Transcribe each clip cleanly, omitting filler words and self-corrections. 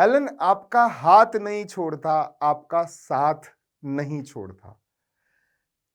Elon आपका हाथ नहीं छोड़ता, आपका साथ नहीं छोड़ता।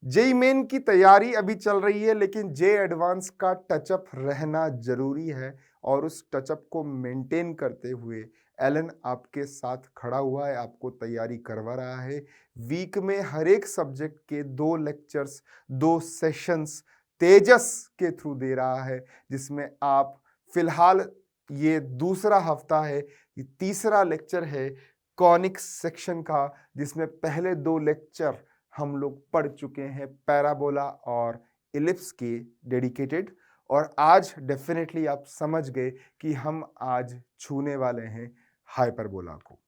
जेई मेन की तैयारी अभी चल रही है, लेकिन जे एडवांस का टचअप रहना जरूरी है और उस टचअप को मेंटेन करते हुए एलन आपके साथ खड़ा हुआ है, आपको तैयारी करवा रहा है। वीक में हर एक सब्जेक्ट के 2 लेक्चर्स, 2 सेशंस तेजस के थ्रू दे रहा है, जिसमें आप फिलहाल ये दूसरा हफ्ता है, ये तीसरा लेक्चर है कॉनिक सेक्शन का, जिसमें पहले 2 लेक्चर हम लोग पढ़ चुके हैं पैराबोला और इलिप्स के डेडिकेटेड। और आज डेफिनेटली आप समझ गए कि हम आज छूने वाले हैं हाइपरबोला को।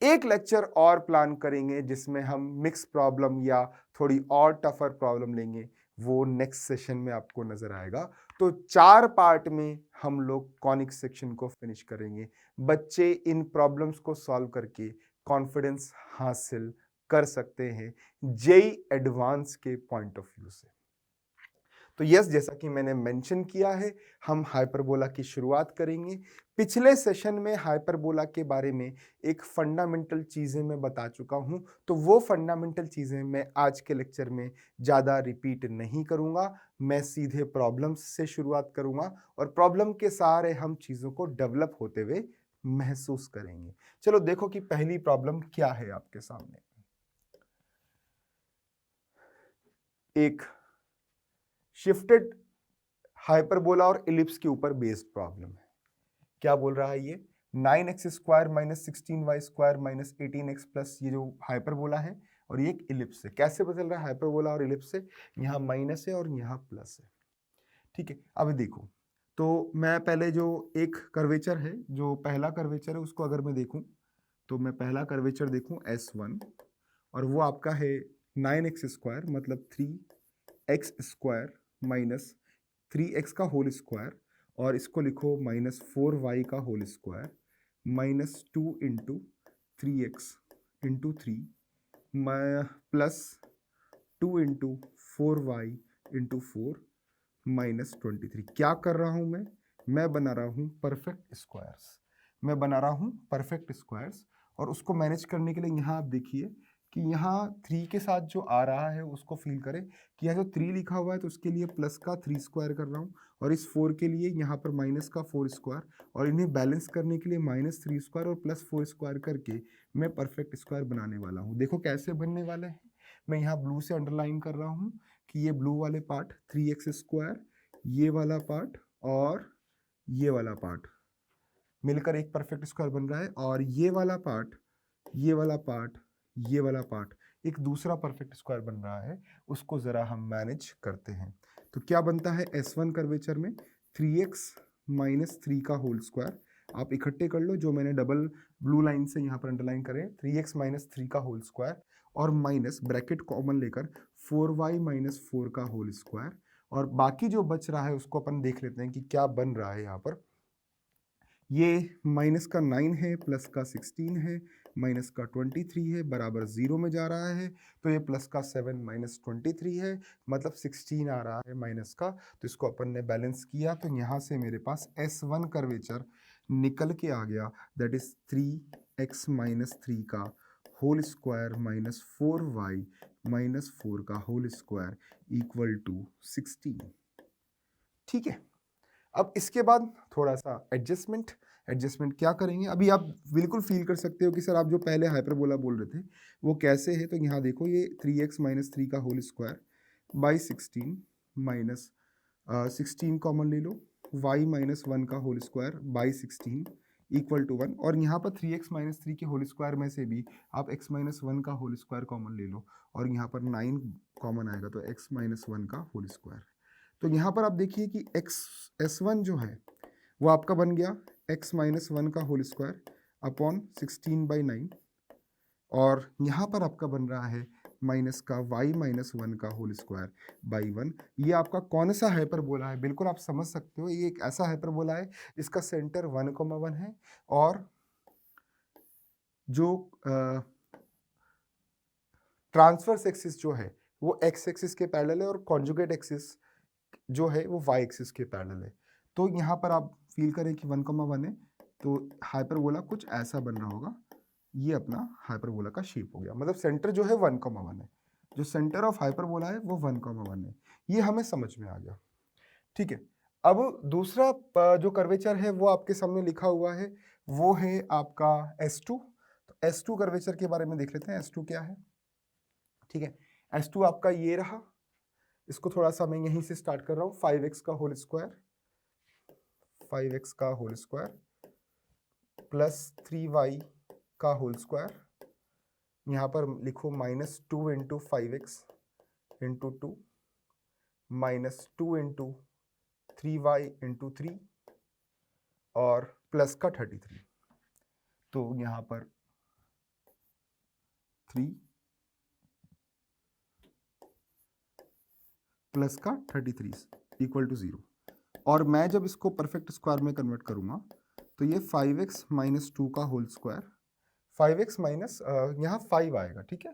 एक लेक्चर और प्लान करेंगे जिसमें हम मिक्स प्रॉब्लम या थोड़ी और टफर प्रॉब्लम लेंगे, वो नेक्स्ट सेशन में आपको नजर आएगा। तो 4 पार्ट में हम लोग कॉनिक सेक्शन को फिनिश करेंगे। बच्चे इन प्रॉब्लम्स को सॉल्व करके कॉन्फिडेंस हासिल कर सकते हैं जेई एडवांस के पॉइंट ऑफ व्यू से। तो यस, जैसा कि मैंने मेंशन किया है, हम हाइपरबोला की शुरुआत करेंगे। पिछले सेशन में हाइपरबोला के बारे में एक फंडामेंटल चीजें मैं बता चुका हूं, तो वो फंडामेंटल चीजें मैं आज के लेक्चर में ज्यादा रिपीट नहीं करूंगा। मैं सीधे प्रॉब्लम्स से शुरुआत करूंगा और प्रॉब्लम के सहारे हम चीजों को डेवलप होते हुए महसूस करेंगे। चलो देखो कि पहली प्रॉब्लम क्या है आपके सामने। एक शिफ्टेड हाइपरबोला और इलिप्स के ऊपर बेस्ड प्रॉब्लम है। क्या बोल रहा है ये? 9x square minus 16y square minus 18x plus, ये जो हाइपरबोला है और ये एक इलिप्स है। कैसे बदल रहा है हाइपरबोला और इलिप्स से? यहाँ माइनस है और यहाँ प्लस है। ठीक है, अब देखो, तो मैं पहले जो एक कर्वेचर है, जो पहला कर्वेचर है, उसको अगर मैं देखूं तो मैं पहला कर्वेचर देखूं S1, और वो आपका है 9x स्क्वायर मतलब 3x स्क्वायर माइनस 3x का होल स्क्वायर, और इसको लिखो माइनस 4y का whole square minus 2 into 3x into 3 plus 2 into 4y into 4 minus 23। क्या कर रहा हूं मैं बना रहा हूं परफेक्ट स्क्वायर्स। मैं बना रहा हूं परफेक्ट स्क्वायर्स, और उसको मैनेज करने के लिए यहाँ आप देखिए कि यहाँ 3 के साथ जो आ रहा है उसको फील करें कि यहाँ जो 3 लिखा हुआ है तो उसके लिए प्लस का 3 स्क्वायर कर रहा हूँ, और इस 4 के लिए यहाँ पर माइनस का 4 स्क्वायर, और इन्हें बैलेंस करने के लिए माइनस 3 स्क्वायर और प्लस 4 स्क्वायर करके मैं परफेक्ट स्क्वायर बनाने वाला हूँ। देखो कैसे बनने वाले हैं। मैं यहाँ ब्लू से अंडरलाइन कर रहा हूँ कि ये ब्लू वाले पार्ट 3x स्क्वायर, ये वाला पार्ट और ये वाला पार्ट मिलकर एक परफेक्ट स्क्वायर बन रहा है, और ये वाला पार्ट, ये वाला पार्ट, ये वाला पार्ट एक दूसरा परफेक्ट स्क्वायर बन रहा है। उसको जरा हम मैनेज करते हैं। तो क्या बनता है S1 कर्वेचर में 3x माइनस 3 का होल स्क्वायर। आप इकट्ठे कर लो, जो मैंने डबल ब्लू लाइन से यहाँ पर अंडरलाइन करे, 3x माइनस 3 का होल स्क्वायर और माइनस ब्रैकेट कॉमन लेकर 4y माइनस 4 का होल स्क्वायर, और बाकी जो बच रहा है उसको अपन देख लेते हैं कि क्या बन रहा है यहाँ पर। ये माइनस का 9 है, प्लस का 16 है, माइनस का 23 है, बराबर 0 में जा रहा है। तो ये प्लस का 7 माइनस 23 है, मतलब 16 आ रहा है माइनस का। तो इसको अपन ने बैलेंस किया, तो यहाँ से मेरे पास S1 कर्वेचर निकल के आ गया, दैट इज 3x माइनस 3 का whole square minus 4y minus 4 का होल स्क्वायर इक्वल टू 16। ठीक है, अब इसके बाद थोड़ा सा एडजस्टमेंट क्या करेंगे। अभी आप बिल्कुल फील कर सकते हो कि सर आप जो पहले हाइपरबोला बोल रहे थे वो कैसे है। तो यहाँ देखो, ये 3x माइनस 3 का whole square by 16 minus 16 common ले लो, y माइनस 1 का whole square by 16 equal to 1, और यहाँ पर 3x माइनस 3 के होल स्क्वायर में से भी आप x माइनस 1 का होल स्क्वायर कॉमन ले लो, और यहाँ पर 9 कॉमन आएगा तो x माइनस 1 का होल स्क्वायर। तो यहाँ पर आप देखिए कि S1 जो है वो आपका बन गया x माइनस 1 का होल स्क्वायर अपॉन 16 बाई 9, और यहाँ पर आपका बन रहा है माइनस का y माइनस 1 का होल स्क्वायर बाई 1। ये आपका कौन सा हाइपरबोला है? बिल्कुल आप समझ सकते हो, ये एक ऐसा हाइपरबोला है जिसका सेंटर 1,1 है, और जो ट्रांसवर्स एक्सिस जो है वो x एक्सिस के पैरेलल है, और कॉन्जुगेट एक्सिस जो है वो y एक्सिस के पैरेलल है। तो यहाँ पर आप फील करें कि 1,1 है, तो हाइपरबोला कुछ ऐसा बन रहा होगा, ये अपना हाइपरबोला का शेप हो गया। मतलब सेंटर जो है 1,1 है, जो सेंटर ऑफ हाइपरबोला है वो 1,1 है। ये हमें समझ में आ गया, ठीक है। अब दूसरा जो कर्वेचर है वो आपके सामने लिखा हुआ है, वो है आपका S2। तो S2 कर्वेचर के बारे में देख लेते हैं, S2 क्या है, ठीक है। S2 आपका ये रहा, इसको थोड़ा सा मैं यहीं से स्टार्ट कर रहा हूँ, 5x का होल स्क्वायर, 5x का होल स्क्वायर प्लस 3y का होल स्क्वायर, यहाँ पर लिखो -2 into 5x into 2 -2 into 3y into 3 और प्लस का 33। तो यहाँ पर 3 प्लस का 33 इक्वल टू 0। और मैं जब इसको परफेक्ट स्क्वायर में कन्वर्ट करूँगा तो ये 5x माइनस 2 का होल स्क्वायर, 5x माइनस यहाँ 5 आएगा, ठीक है,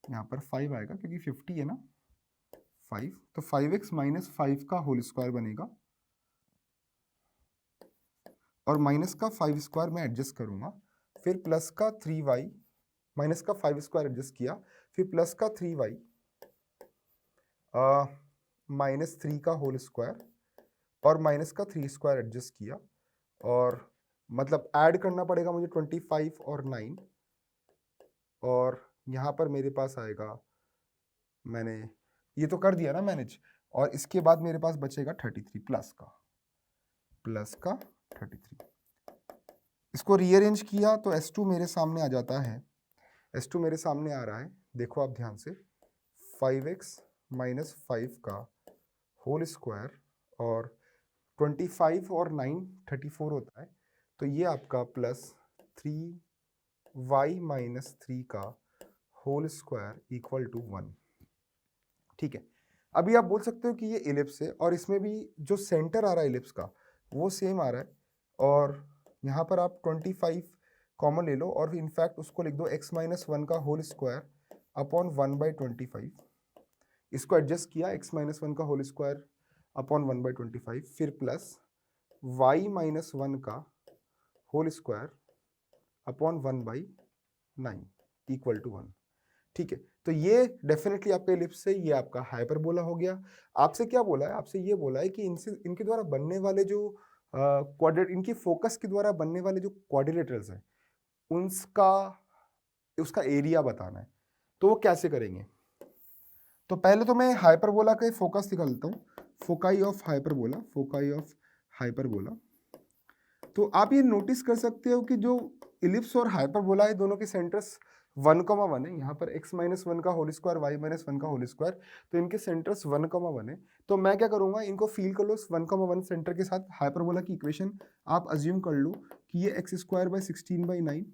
यहाँ पर 5 आएगा क्योंकि 50 है ना, 5, तो 5x माइनस 5 का होल स्क्वायर बनेगा और माइनस का 5 स्क्वायर मैं एडजस्ट करूँगा, फिर प्लस का 3y, माइनस का 5 स्क्वायर एडजस्ट किया, फिर प्लस का 3y -3 का होल स्क्वायर और माइनस का 3 स्क्वायर एडजस्ट किया, और मतलब ऐड करना पड़ेगा मुझे 25 और 9, और यहाँ पर मेरे पास आएगा, मैंने ये तो कर दिया ना मैनेज, और इसके बाद मेरे पास बचेगा 33 प्लस का 33। इसको रीअरेंज किया तो S2 मेरे सामने आ जाता है, S2 मेरे सामने आ रहा है, देखो आप ध्यान से, 5x माइनस 5 का होल स्क्वायर और 25 और 9 34 होता है, तो ये आपका प्लस 3y माइनस 3 का होल स्क्वायर इक्वल टू 1, ठीक है। अभी आप बोल सकते हो कि ये इलिप्स है और इसमें भी जो सेंटर आ रहा है इलिप्स का वो सेम आ रहा है, और यहाँ पर आप 25 कॉमन ले लो और इनफैक्ट उसको लिख दो x माइनस 1 का होल स्क्वायर अपॉन 1/25। इसको एडजस्ट किया, x माइनस 1 का होल स्क्वायर अपॉन 1/25, फिर प्लस y माइनस 1 का whole square upon 1/9 equal to 1, ठीक है। तो ये डेफिनेटली आपका इलिप्स है, ये आपका हाइपरबोला हो गया। आपसे क्या बोला है, आपसे ये बोला है कि इनसे इनके द्वारा बनने वाले जो इनकी फोकस के द्वारा बनने वाले जो क्वाड्रिलेटरल्स हैं उसका एरिया बताना है। तो वो कैसे करेंगे, तो पहले तो मैं हाइपरबोला का फोकस निकाल लेता हूँ, फोकाई ऑफ हाइपरबोला। तो आप ये नोटिस कर सकते हो कि जो इलिप्स और हाइपरबोला है दोनों के सेंटर्स 1,1 है, यहाँ पर x माइनस 1 का होल स्क्वायर, y माइनस 1 का होल स्क्वायर, तो इनके सेंटर्स 1,1 है। तो मैं क्या करूँगा, इनको फील कर लो 1,1 सेंटर के साथ, हाइपरबोला की इक्वेशन आप अज्यूम कर लो कि ये x square by 16/9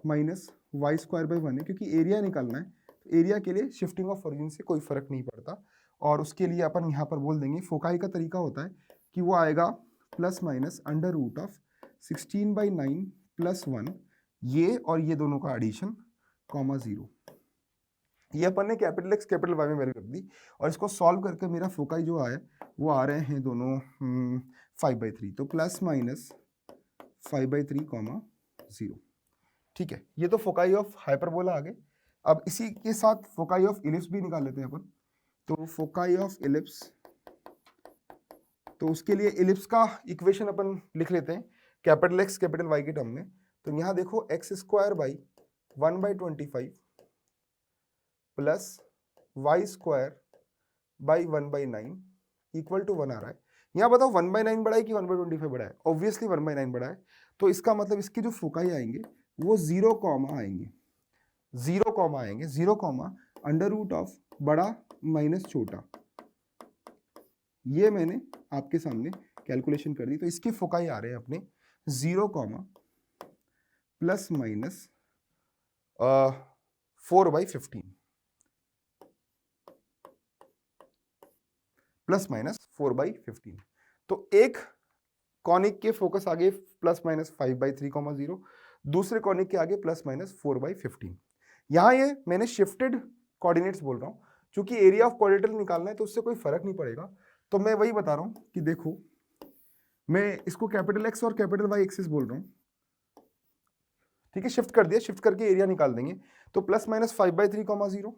minus y square by 1 है, क्योंकि एरिया निकालना है, तो एरिया के लिए शिफ्टिंग ऑफ ओरिजिन से कोई फर्क नहीं पड़ता, और उसके लिए अपन यहाँ पर बोल देंगे फोकाई का तरीका होता है कि वो आएगा plus minus under root of 16/9 plus 1, ये और ये दोनों का एडिशन, कॉमा 0। ये अपन ने कैपिटल X कैपिटल Y में वैल्यू रख दी, और इसको सॉल्व करके मेरा फोकाई जो आया वो आ रहे हैं दोनों 5/3, तो प्लस माइनस 5/3 कॉमा 0, ठीक है। ये तो फोकाई ऑफ हाइपरबोला आ गए। अब इसी के साथ फोकाई ऑफ इलिप्स भी निकाल लेते हैं अपन। तो फोकाई ऑफ इलिप्स, तो उसके लिए इलिप्स का इक्वेशन अपन लिख लेते हैं कैपिटल X कैपिटल Y के टर्म में। तो यहाँ देखो x square by 1/25 plus y square by 1/9 equal to 1 आ रहा है। यहाँ बताओ 1/9 बड़ा है कि 1/25 बड़ा है, ऑब्वियसली 1/9 बड़ा है, तो इसका मतलब इसके जो फोकाई आएंगे वो 0 कॉमा आएंगे, 0 कॉमा अंडर रूट ऑफ बड़ा माइनस छोटा, ये मैंने आपके सामने कैलकुलेशन कर दी। तो इसके फोकाई आ रहे हैं अपने 0 comma plus minus 4/15 plus minus 4/15। तो एक कॉनिक के फोकस आगे प्लस माइनस 5/3, 0, दूसरे कॉनिक के आगे प्लस माइनस 4/15। यहाँ ये मैंने शिफ्टेड कोऑर्डिनेट्स बोल रहा हूँ, क्योंकि एरिया ऑफ क्वाड्रिलेटरल निकालना है तो उससे कोई फर्क नहीं पड़ेगा। तो मैं वही बता रहा हूँ कि देखो मैं इसको कैपिटल X और कैपिटल Y एक्सिस बोल रहा हूँ, ठीक है, शिफ्ट कर दिया, शिफ्ट करके एरिया निकाल देंगे। तो प्लस माइनस 5/3 कॉमा 0,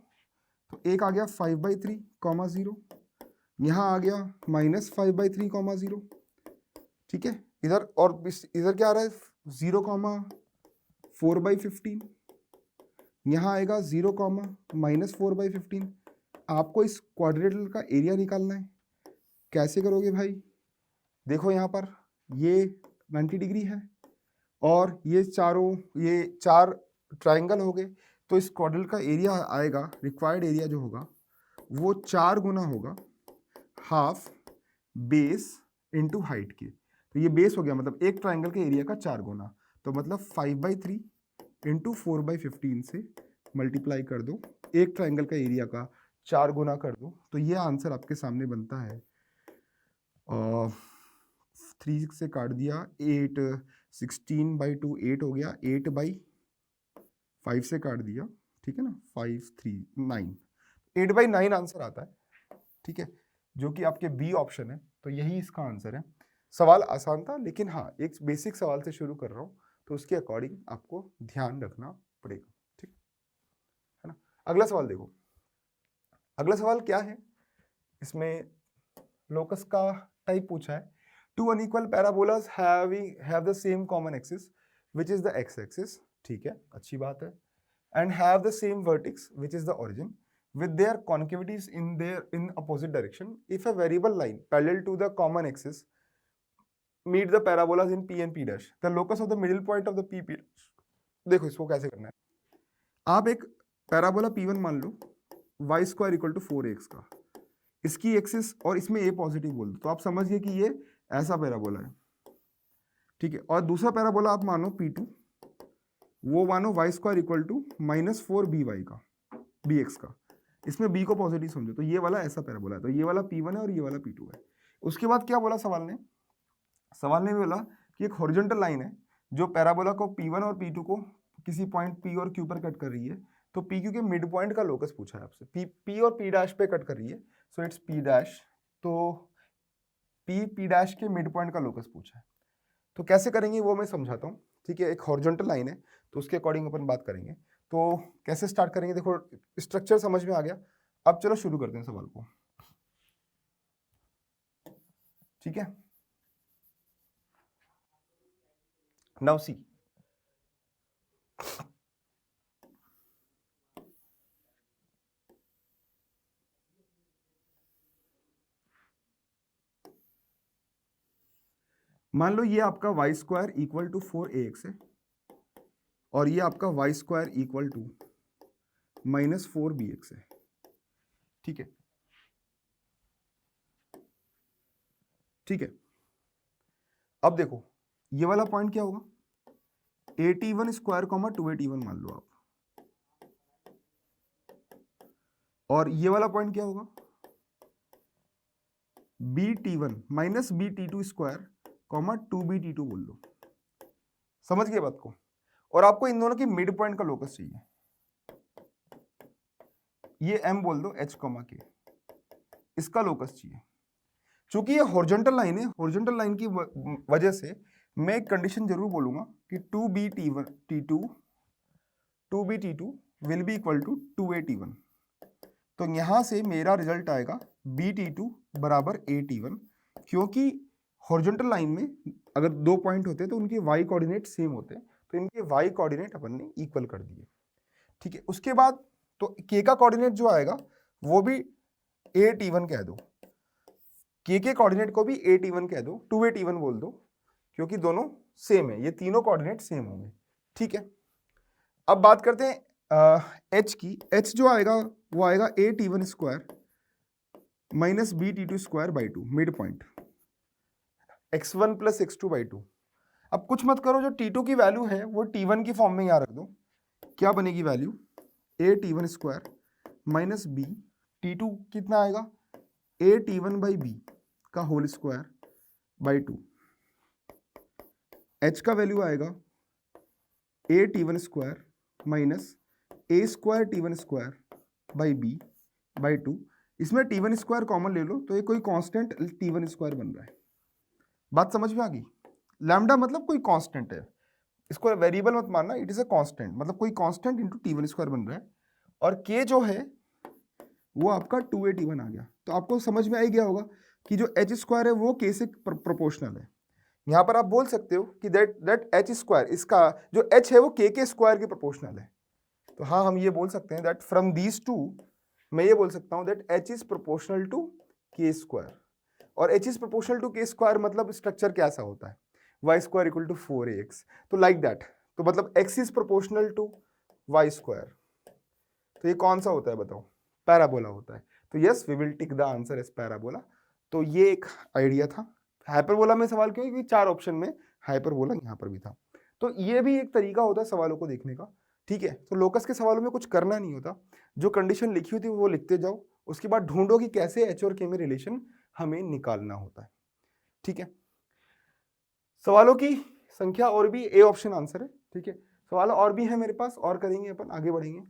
तो एक आ गया 5/3 कॉमा 0, यहाँ आ गया -5/3 कॉमा 0, ठीक है। इधर और इधर क्या आ रहा है 0 कॉमा 4/15, यहाँ आएगा 0 कॉमा -4/15। आपको इस क्वाड्रेटर का एरिया निकालना है। कैसे करोगे भाई, देखो यहाँ पर ये 90 डिग्री है और ये चार ट्राइंगल हो गए, तो इस क्वाड्रेटर का एरिया आएगा, रिक्वायर्ड एरिया जो होगा वो 4 गुना होगा हाफ बेस इंटू हाइट के। तो ये बेस हो गया, मतलब एक ट्राइंगल के एरिया का 4 गुना, तो मतलब 5/3 इंटू 4/15 से मल्टीप्लाई कर दो, एक ट्राइंगल का एरिया का 4 गुना कर दो, तो ये आंसर आपके सामने बनता है 3 से काट दिया 8, 16/2 8 हो गया, 8/5 से काट दिया, ठीक है ना, 5 3 9, 8/9 आंसर आता है, ठीक है, जो कि आपके बी ऑप्शन है। तो यही इसका आंसर है। सवाल आसान था, लेकिन हाँ एक बेसिक सवाल से शुरू कर रहा हूँ, तो उसके अकॉर्डिंग आपको ध्यान रखना पड़ेगा, ठीक है ना। अगला सवाल देखो, अगला सवाल क्या है, इसमें लोकस का टाइप पूछा है। 2 unequal parabolas have the same common axis which is the x axis, ठीक है, अच्छी बात है, and have the same vertex which is the origin with their concavities in opposite direction. If a variable line parallel to the common axis meet the parabolas in P and P dash, the locus of the middle point of the P dash. देखो इसको कैसे करना है, आप एक parabola P1 मान लो y² = 4ax का, इसकी एक्सिस और इसमें a पॉजिटिव बोल दो, तो आप समझ गए कि ये ऐसा पैराबोला है, ठीक है। और दूसरा पैराबोला आप मानो P2, वो मानो y² = -4by का, bx का, इसमें b को पॉजिटिव समझो, तो ये वाला ऐसा पैराबोला है, तो ये वाला P1 है और ये वाला P2 है। उसके बाद क्या बोला सवाल ने, सवाल ने बोला कि एक हॉरिजॉन्टल लाइन है जो पैराबोला को P1 और P2 को किसी पॉइंट P और Q पर कट कर रही है, तो PQ के मिड पॉइंट का लोकस पूछा है आपसे, P और P डैश पे कट कर रही है, सो इट्स P डैश, तो P डैश के मिड पॉइंट का लोकस पूछा है। तो कैसे करेंगे वो मैं समझाता हूँ, ठीक है। एक हॉरिजॉन्टल लाइन है तो उसके अकॉर्डिंग अपन बात करेंगे। तो कैसे स्टार्ट करेंगे, देखो स्ट्रक्चर समझ में आ गया, अब चलो शुरू करते हैं सवाल को, ठीक है। नाउ सी, मान लो ये आपका y² = 4ax है और ये आपका y² = -4bx है, ठीक है, ठीक है। अब देखो ये वाला पॉइंट क्या होगा, 81² 281 मान लो आप, और ये वाला पॉइंट क्या होगा, BT1 - BT2² 2BT2 बोल लो, समझ गए बात को। और आपको इन दोनों की मिड पॉइंट का लोकस चाहिए, ये M बोल दो H, K, इसका लोकस चाहिए। चूंकि ये हॉरिजॉन्टल लाइन है, हॉरिजॉन्टल लाइन की वजह से मैं एक कंडीशन जरूर बोलूंगा कि 2BT2 will be equal to 2AT1, तो यहां से मेरा रिजल्ट आएगा BT2 = AT1, क्योंकि हॉरिजॉन्टल लाइन में अगर दो पॉइंट होते तो उनके y कोऑर्डिनेट सेम होते, तो इनके y कोऑर्डिनेट अपन ने इक्वल कर दिए, ठीक है। उसके बाद तो k का कोऑर्डिनेट जो आएगा वो भी AT1 कह दो, k के कोऑर्डिनेट को भी AT1 कह दो, 2AT1 बोल दो, क्योंकि दोनों सेम है, ये तीनों कोऑर्डिनेट सेम होंगे, ठीक है। अब बात करते हैं h की, h जो आएगा वो आएगा AT1² - BT2² / 2 mid point, x1 + x2/2। अब कुछ मत करो, जो T2 की वैल्यू है वो T1 की फॉर्म में यहाँ रख दो, क्या बनेगी वैल्यू, AT1² - B, T2 कितना आएगा, AT1/B का होल स्क्वायर बाई 2, H का वैल्यू आएगा AT1² - A²T1² by B by 2, इसमें T1² कॉमन ले लो तो ये कोई कांस्टेंट T1² बन रहा है, बात समझ में आ गई। लैम्डा मतलब कोई कांस्टेंट है, इसको वेरिएबल मत मानना, इट इज अ कांस्टेंट, मतलब कोई कांस्टेंट इंटू टी1 स्क्वायर बन रहा है, और के जो है वो आपका 2a t1 आ गया। तो आपको समझ में आ ही गया होगा कि जो एच स्क्वायर है वो के से प्रोपोर्शनल है। यहाँ पर आप बोल सकते हो कि दैट एच स्क्वायर, इसका जो एच है वो के स्क्वायर के प्रोपोर्शनल है। तो हाँ, हम ये बोल सकते हैं दैट फ्रॉम दीज टू मैं ये बोल सकता हूँ that H is proportional to K square. और H is proportional to K square मतलब स्ट्रक्चर कैसा होता है, Y square equal to 4ax, तो लाइक दैट। तो मतलब X is proportional to Y square, तो ये कौन सा होता है बताओ, पैराबोला होता है। तो yes, we will tick the answer as parabola. तो ये एक आइडिया था। हाइपरबोला में सवाल क्यों, क्योंकि 4 ऑप्शन में हाइपरबोला यहाँ पर भी था। तो ये भी एक तरीका होता है सवालों को देखने का, ठीक है। तो लोकस के सवालों में कुछ करना नहीं होता, जो कंडीशन लिखी होती है वो लिखते जाओ, उसके बाद ढूंढो कि कैसे एच और के में रिलेशन हमें निकालना होता है, ठीक है। सवालों की संख्या और भी, ए ऑप्शन आंसर है, ठीक है। सवाल और भी है मेरे पास, और करेंगे अपन, आगे बढ़ेंगे।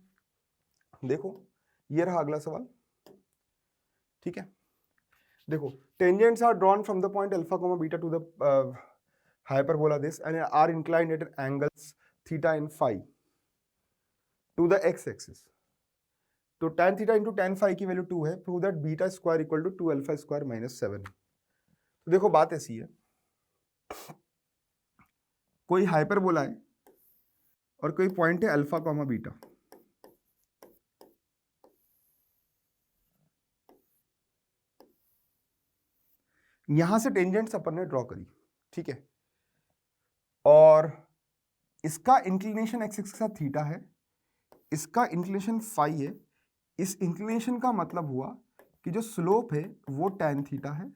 देखो ये रहा अगला सवाल, ठीक है। देखो, tangents are drawn from the point alpha comma beta to the hyperbola this and are inclined at angles theta and phi to the x-axis. तो tan theta into tan phi की वैल्यू 2 है, prove that beta square equal to 2 alpha square minus 7। तो देखो बात ऐसी है, कोई hyperbola है और कोई पॉइंट है अल्फा कॉमा बीटा, यहां से टेंजेंट्स अपन ने ड्रॉ करी, ठीक है। और इसका इंक्लिनेशन एक्स एक्सिस के साथ थीटा है, इसका इंक्लिनेशन फाई है। इस इंक्लिनेशन का मतलब हुआ कि जो स्लोप है वो tan थीटा है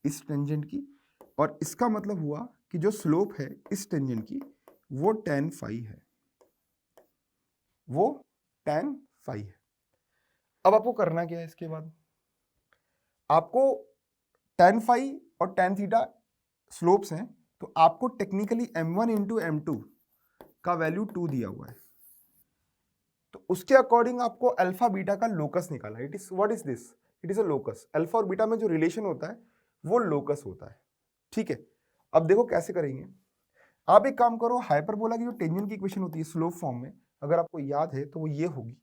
इस टेंजेंट की, और इसका मतलब हुआ कि जो स्लोप है इस टेंजेंट की वो tan फाई है, वो tan फाई है। अब आपको करना क्या है, इसके बाद आपको tan फाई और tan थीटा स्लोप्स हैं, तो आपको टेक्निकली m1 इंटू m2 का वैल्यू 2 दिया हुआ है, तो उसके अकॉर्डिंग आपको अल्फा बीटा का लोकस निकालना है। It is what is this, it is a locus. Alpha और बीटा में जो रिलेशन होता है वो लोकस होता है, ठीक है। अब देखो कैसे करेंगे, आप एक काम करो, हाइपरबोला की जो टेंजेंट की इक्वेशन होती है स्लोप फॉर्म में, अगर आपको याद है तो वो ये होगी,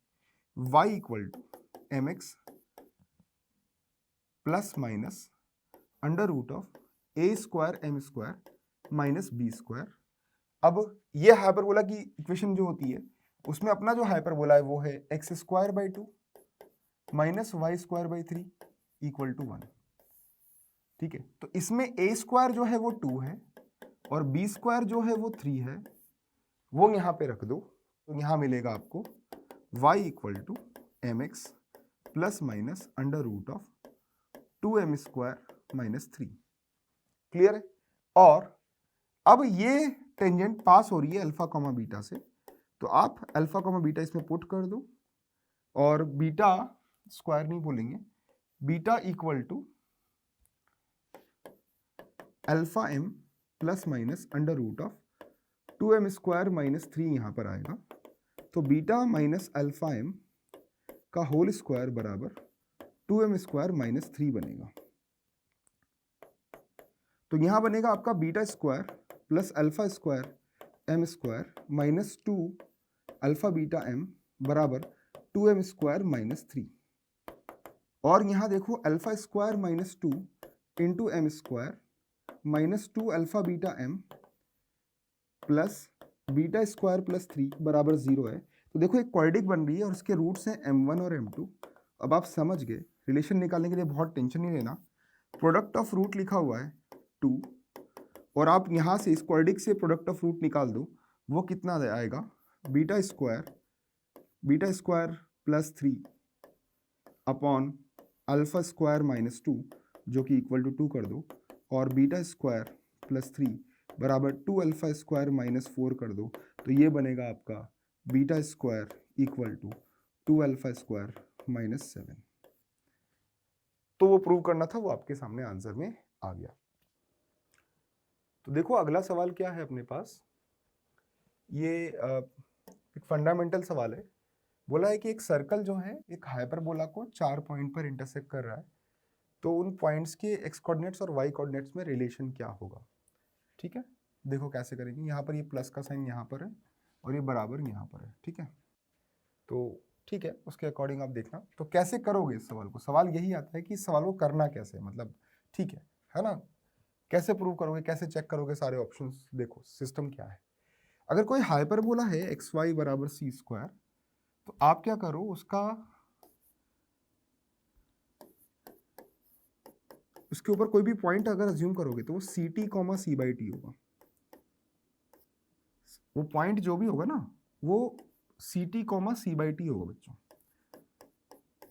y equal to mx plus minus under root of a square m square minus b square. अब ये हाइपरबोला की इक्वेशन जो होती है उसमें अपना जो हाइपरबोला है वो है x square by 2 minus Y square by 3 equal to 1, ठीक है। तो इसमें a स्क्वायर जो है वो 2 है और b स्क्वायर जो है वो 3 है, वो यहां पे रख दो, तो यहां मिलेगा आपको y equal to M X plus minus under root of 2m square minus 3। Clear है। और अब ये टेंजेंट पास हो रही है अल्फा कॉमा बीटा से, तो आप अल्फा कॉमा बीटा इसमें पुट कर दो, और बीटा स्क्वायर नहीं बोलेंगे, beta equal to alpha m plus minus under root of 2m square minus 3 यहां पर आएगा। तो बीटा माइनस अल्फा m का होल स्क्वायर बराबर 2m स्क्वायर माइनस 3 बनेगा। तो यहां बनेगा आपका beta square plus alpha square m square minus 2 alpha beta m बराबर 2m स्क्वायर माइनस 3। और यहां देखो alpha square minus 2 into M square minus 2 alpha beta m plus beta square plus 3 बराबर 0 है। तो देखो एक क्वाड्रेटिक बन रही है और इसके रूट्स हैं m1 और m2। अब आप समझ गए, रिलेशन निकालने के लिए बहुत टेंशन नहीं लेना, प्रोडक्ट ऑफ रूट लिखा हुआ है 2, और आप यहाँ से इस क्वाड्रेटिक से प्रोडक्ट ऑफ रूट निकाल दो, वो कितना आएगा, beta square plus 3 upon alpha square minus 2 जो कि इक्वल टू 2 कर दो, और बीटा स्क्वायर प्लस 3 बराबर 2 अल्फा स्क्वायर माइनस 4 कर दो, तो ये बनेगा आपका beta square equal to 2 alpha square minus 7। तो वो प्रूव करना था, वो आपके सामने आंसर में आ गया। तो देखो अगला सवाल क्या है अपने पास, ये एक फंडामेंटल सवाल है। बोला है कि एक सर्कल जो है एक हाइपरबोला को 4 पॉइंट पर इंटरसेक्ट कर रहा है, तो उन पॉइंट्स के एक्स कोऑर्डिनेट्स और वाई कोऑर्डिनेट्स में रिलेशन क्या होगा, ठीक है। देखो कैसे करेंगे, यहाँ पर ये प्लस का साइन यहाँ पर है और ये बराबर यहाँ पर है, ठीक है। तो ठीक है, उसके अकॉर्डिंग आप देखना। तो कैसे करोगे इस सवाल को, सवाल यही आता है कि इस सवाल को करना कैसे, मतलब ठीक है ना, कैसे प्रूव करोगे, कैसे चेक करोगे सारे ऑप्शंस। देखो सिस्टम क्या है, अगर कोई हाइपरबोला है एक्स वाई बराबर सी स्क्वायर, तो आप क्या करो, उसके ऊपर कोई भी पॉइंट अगर अज्यूम करोगे तो वो C T comma C by T होगा। वो पॉइंट जो भी होगा ना वो C T comma C by T होगा बच्चों।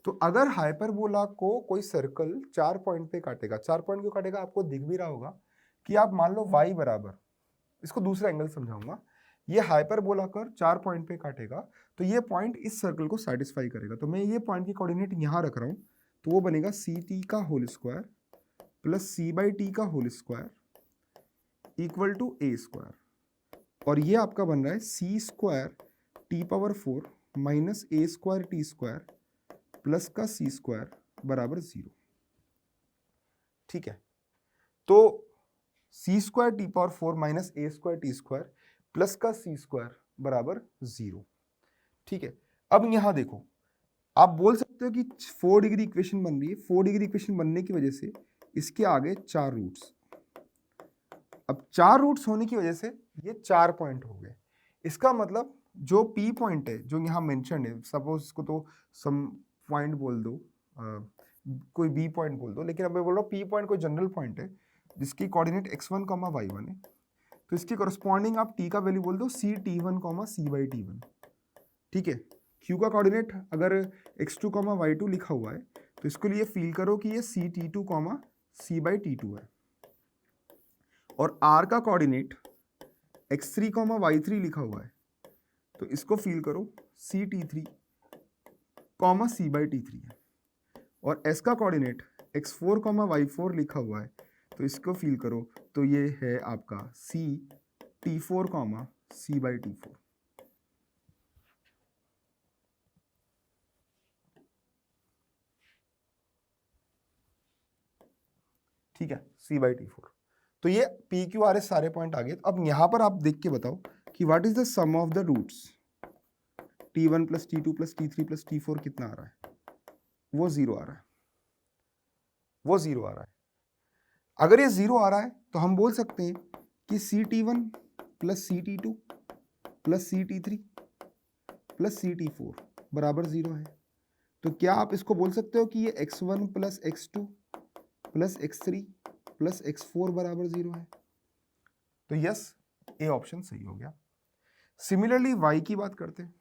तो अगर हाइपरबोला को कोई सर्कल 4 पॉइंट पे काटेगा, 4 पॉइंट क्यों काटेगा, आपको दिख भी रहा होगा कि आप मान लो y बराबर, इसको दूसरा एंगल समझाऊंगा, ये हाइपरबोला कर 4 पॉइंट पे काटेगा, तो ये पॉइंट इस सर्कल को सेटिस्फाई करेगा। तो मैं ये पॉइंट की कोऑर्डिनेट यहां रख रहा हूं, तो वो बनेगा सी टी का whole square plus c by t का whole square equal to a square, और ये आपका बन रहा है c square t power 4 minus a square t square plus का सी स्क्वायर बराबर 0। ठीक है, तो c square t power 4 minus a square t square plus का सी स्क्वायर बराबर 0। ठीक है, अब यहां देखो, आप बोल सकते हो कि 4 डिग्री इक्वेशन बन रही है, 4 डिग्री इक्वेशन बनने की वजह से इसके आगे 4 रूट्स, अब 4 रूट्स होने की वजह से ये 4 पॉइंट हो गए। इसका मतलब जो P पॉइंट है जो यहाँ मेंशन है, सपोज इसको तो सम पॉइंट बोल दो, कोई B पॉइंट बोल दो, लेकिन अब मैं बोल रहा हूँ P पॉइंट कोई जनरल पॉइंट है जिसकी कोऑर्डिनेट x1, y1 है, तो इसके कॉरस्पॉन्डिंग आप T का वैल्यू बोल दो C_T1, C/T1। ठीक है, Q का कोऑर्डिनेट अगर x2, y2 लिखा हुआ है तो इसके लिए फील करो कि ये C_T2, C/T2 है, और R का कोऑर्डिनेट x3, y3 लिखा हुआ है तो इसको फील करो C_T3, C/T3 है, और S का कोऑर्डिनेट x4, y4 लिखा हुआ है तो इसको फील करो तो ये है आपका C_T4, C/T4। ठीक है, C/T4। तो ये PQRS सारे पॉइंट आ गए। अब यहां पर आप देख के बताओ कि what is the sum of the roots, T1 plus T2 plus T3 plus T4 कितना आ रहा है, वो 0 आ रहा है, वो 0 आ रहा है। अगर ये 0 आ रहा है तो हम बोल सकते हैं कि CT1 plus CT2 plus CT3 plus CT4 बराबर 0 है। तो क्या आप इसको बोल सकते हो कि ये x1 plus x2 plus x3 plus x4 बराबर 0 है? तो यस, ए ऑप्शन सही हो गया। सिमिलरली y की बात करते हैं,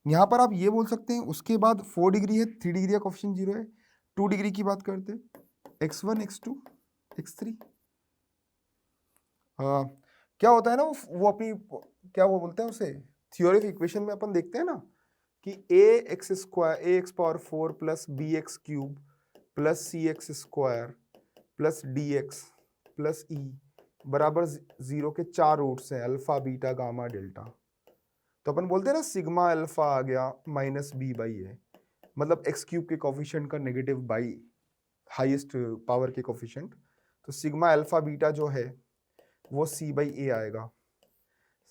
यहां पर आप ये बोल सकते हैं, उसके बाद 4 डिग्री है, 3 डिग्री का कोएफिशिएंट 0 है। 2 डिग्री की बात करते हैं, x1 x2 x3। क्या होता है ना, वो अपनी क्या वो बोलते हैं उसे, थ्योरी ऑफ इक्वेशन में अपन देखते हैं ना कि ax power 4 plus bx cube plus cx square plus dx plus e बराबर 0 के 4 रूट्स हैं, अल्फा बीटा गामा डेल्टा। तो अपन बोलते हैं ना सिग्मा अल्फा आ गया माइनस बी बाई ए, मतलब एक्स क्यूब के कोफिशिएंट का नेगेटिव बाई हाईएस्ट पावर के कोफिशिएंट, तो सिग्मा अल्फा बीटा जो है वो सी बाई ए आएगा,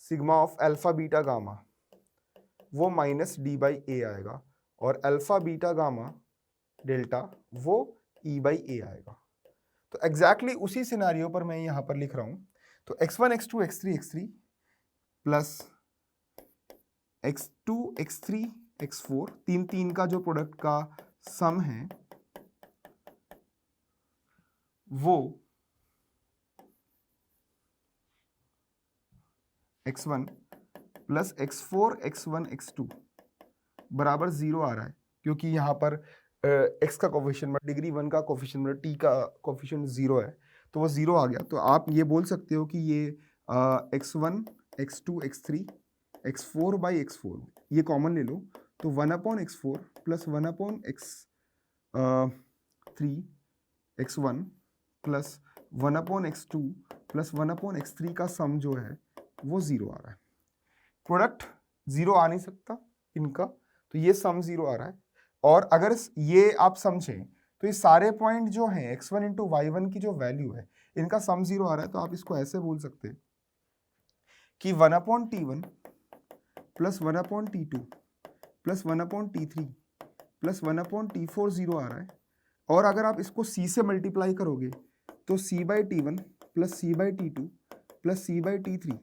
sigma of alpha beta gamma वो माइनस डी बाई ए आएगा, और अल्फा बीटा गामा डेल्टा वो ई बाई ए आएगा। तो एग्जैक्टली उसी सिनारियो पर मैं यहां पर लिख रहा हूं, तो x1 x2 x3 x3 plus x2 x3 x4, 3 का जो प्रोडक्ट का सम है वो x1 plus x4 x1 x2 बराबर 0 आ रहा है, क्योंकि यहाँ पर x का कोफिशिएंट डिग्री 1 का कोफिशिएंट t का कोफिशिएंट 0 है, तो वो 0 आ गया। तो आप ये बोल सकते हो कि ये x1 x2 x3 x4 by x4 ये कॉमन ले लो, तो 1/x4 plus 1/x3 x1 plus 1/x2 plus 1/x3 का सम जो है वो 0 आ रहा है। प्रोडक्ट 0 आ नहीं सकता इनका, तो ये सम 0 आ रहा है। और अगर ये आप समझें तो ये सारे पॉइंट जो हैं x1 इंटू y1 की जो वैल्यू है इनका सम 0 आ रहा है, तो आप इसको ऐसे बोल सकते हैं कि 1/T1 plus 1/T2 plus 1/T3 plus 1/T4 0 आ रहा है, और अगर आप इसको c से मल्टीप्लाई करोगे तो c/T1 plus c/T2 plus c/T3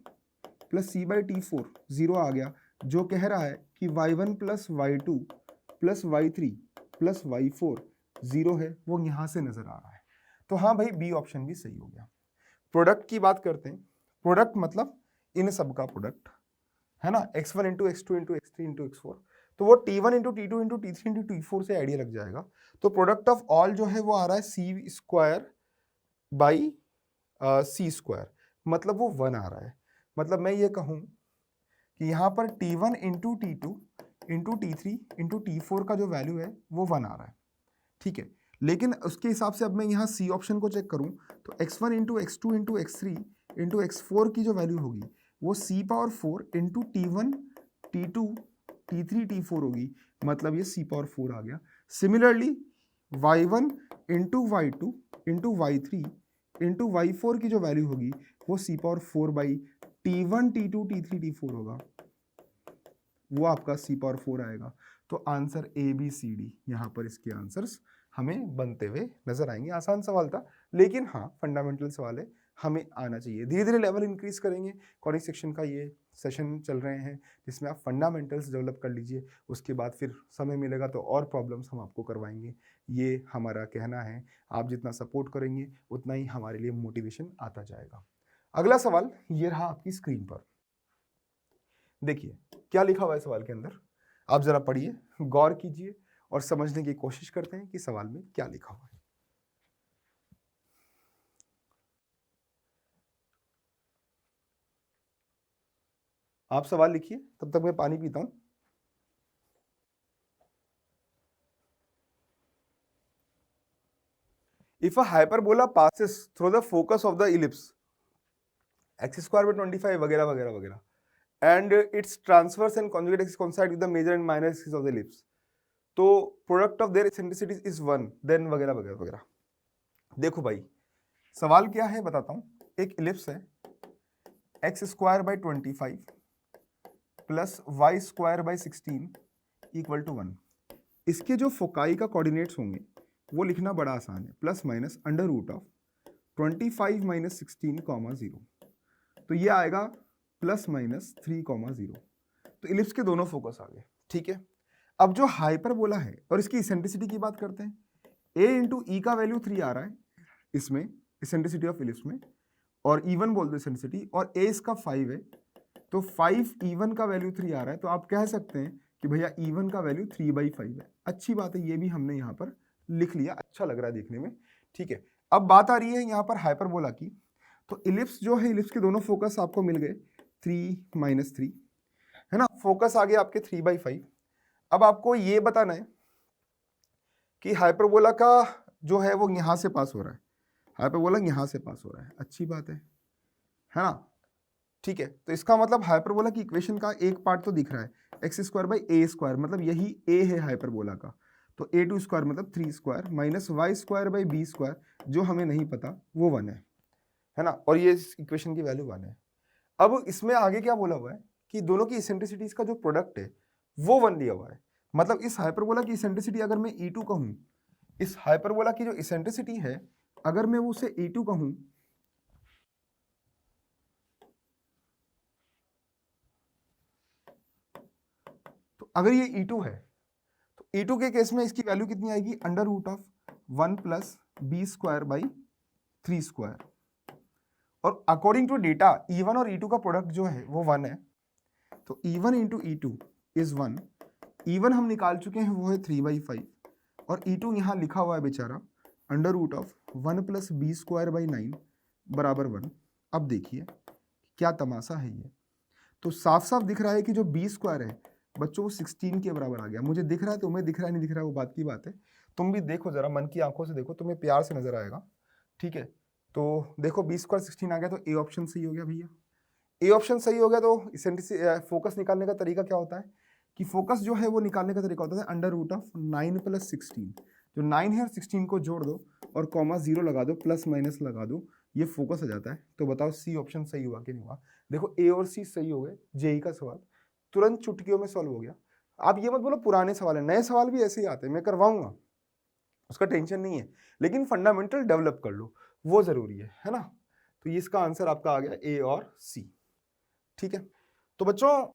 plus c/T4 0 आ गया, जो कह रहा है कि y1 plus y2 plus y3 plus y4 0 है, वो यहाँ से नजर आ रहा है। तो हाँ भाई, बी ऑप्शन भी सही हो गया। प्रोडक्ट की बात करते हैं। प्रोडक्ट मतलब इन सब का प्रोडक्ट है ना, x1 into x2 into x3 into x4, तो वो t1 into t2 into t3 into t4 से आइडिया लग जाएगा। तो प्रोडक्ट ऑफ ऑल जो है वो आ रहा है c square by c square, मतलब वो 1 आ रहा है। मतलब मैं ये कहूँ कि यहाँ पर t1 into t2 into t3 into t4 का जो वैल्यू है वो 1 आ रहा है, ठीक है। लेकिन उसके हिसाब से अब मैं यहाँ सी ऑप्शन को चेक करूँ तो x1 into x2 into x3 into x4 की जो वैल्यू होगी वो c⁴ into t1 t2 t3 t4 होगी, मतलब ये c⁴ आ गया। Similarly y1 into y2 into y3 into y4 की जो वैल्यू होगी वो c⁴ by t1 t2 t3 t4 होगा, वो आपका c⁴ आएगा। तो answer A B C D यहाँ पर इसके आंसर्स हमें बनते हुए नजर आएंगे। आसान सवाल था, लेकिन हाँ फंडामेंटल सवाल है, हमें आना चाहिए। धीरे धीरे लेवल इंक्रीज करेंगे। कॉनिक सेक्शन का ये सेशन चल रहे हैं जिसमें आप फंडामेंटल्स डेवलप कर लीजिए, उसके बाद फिर समय मिलेगा तो और प्रॉब्लम्स हम आपको करवाएंगे। ये हमारा कहना है, आप जितना सपोर्ट करेंगे उतना ही हमारे लिए मोटिवेशन आता जाएगा। अगला सवाल ये रहा आपकी स्क्रीन पर। देखिए क्या लिखा हुआ है सवाल के अंदर, आप जरा पढ़िए, गौर कीजिए और समझने की कोशिश करते हैं कि सवाल में क्या लिखा हुआ है। आप सवाल लिखिए, तब तक मैं पानी पीता हूं। If a hyperbola passes through the focus of the ellipse x² / 25 वगैरह वगैरह वगैरह, and its transverse and conjugate axis coincide with the major and minor axis of the ellipse, तो product of their eccentricities is 1, then वगैरह वगैरह वगैरह। देखो भाई सवाल क्या है बताता हूं। एक इलिप्स है x² / 25 plus y² / 16 equal to 1। इसके जो फोकाई का कोऑर्डिनेट्स होंगे वो लिखना बड़ा आसान है, plus minus under root of 25 minus 16 comma 0, तो ये आएगा प्लस माइनस 3 कॉमा 0। तो इलिप्स के दोनों फोकस आ गए, ठीक है। अब जो हाइपरबोला है और इसकी इसेंट्रिसिटी की बात करते हैं, a इंटू ई का वैल्यू 3 आ रहा है इसमें, इसेंट्रिसिटी ऑफ इलिप्स में, और E1 बोल दो इसेंट्रिसिटी, और a इसका 5 है, तो 5 E1 का वैल्यू 3 आ रहा है, तो आप कह सकते हैं कि भैया E1 का वैल्यू 3/5 है। अच्छी बात है, ये भी हमने यहाँ पर लिख लिया, अच्छा लग रहा है देखने में, ठीक है। अब बात आ रही है यहाँ पर हाइपरबोला की, तो इलिप्स जो है, इलिप्स के दोनों फोकस आपको मिल गए 3 - 3, है ना, फोकस आ गए आपके 3/5। अब आपको ये बताना है कि हाइपरबोला का जो है वो यहां से पास हो रहा है, हाइपरबोला यहां से पास हो रहा है, अच्छी बात है ना, ठीक है। तो इसका मतलब हाइपरबोला की इक्वेशन का एक पार्ट तो दिख रहा है, x² / a², मतलब यही a है हाइपरबोला का, तो a² मतलब 3² माइनस y² / b², जो हमें नहीं पता वो 1 है ना, और ये इस इक्वेशन की वैल्यू 1 है। अब इसमें आगे क्या बोला हुआ है कि दोनों की इसेंट्रिसिटीज का जो प्रोडक्ट है वो 1 दिया हुआ है। मतलब इस हाइपरबोला की इसेंट्रिसिटी अगर मैं E2 कहूं, इस हाइपरबोला की जो इसेंट्रिसिटी है अगर मैं उसे E2 कहूं, तो अगर ये E2 है तो E2 के केस में इसकी वैल्यू कितनी आएगी, under root of 1 plus b² / 3², और अकॉर्डिंग टू डेटा E1 और E2 का प्रोडक्ट जो है वो 1 है, तो E1 into E2 is 1। E1 हम निकाल चुके हैं, वो है 3/5, और E2 यहाँ लिखा हुआ है बेचारा under root of 1 plus b² / 9 बराबर 1। अब देखिए क्या तमाशा है ये, तो साफ साफ दिख रहा है कि जो b² है बच्चों वो 16 के बराबर आ गया। मुझे दिख रहा है, तुम्हें दिख रहा है नहीं दिख रहा है वो बात की बात है, तुम भी देखो जरा, मन की आंखों से देखो, तुम्हें प्यार से नजर आएगा, ठीक है। तो देखो b² 16 आ गया, तो ए ऑप्शन सही हो गया भैया, ए ऑप्शन सही हो गया। तो फोकस निकालने का तरीका क्या होता है कि फोकस जो है वो निकालने का तरीका होता है अंडर रूट ऑफ 9 + 16, जो 9 है और 16 को जोड़ दो और कॉमा 0 लगा दो, प्लस माइनस लगा दो, ये फोकस आ जाता है। तो बताओ सी ऑप्शन सही हुआ कि नहीं हुआ? देखो ए और सी सही हो गए, जेई का सवाल तुरंत चुटकियों में सॉल्व हो गया। आप ये मत बोलो पुराने सवाल है, नए सवाल भी ऐसे ही आते हैं, मैं करवाऊंगा, उसका टेंशन नहीं है, लेकिन फंडामेंटल डेवलप कर लो, वो जरूरी है ना। तो ये इसका आंसर आपका आ गया ए और सी। ठीक है, तो बच्चों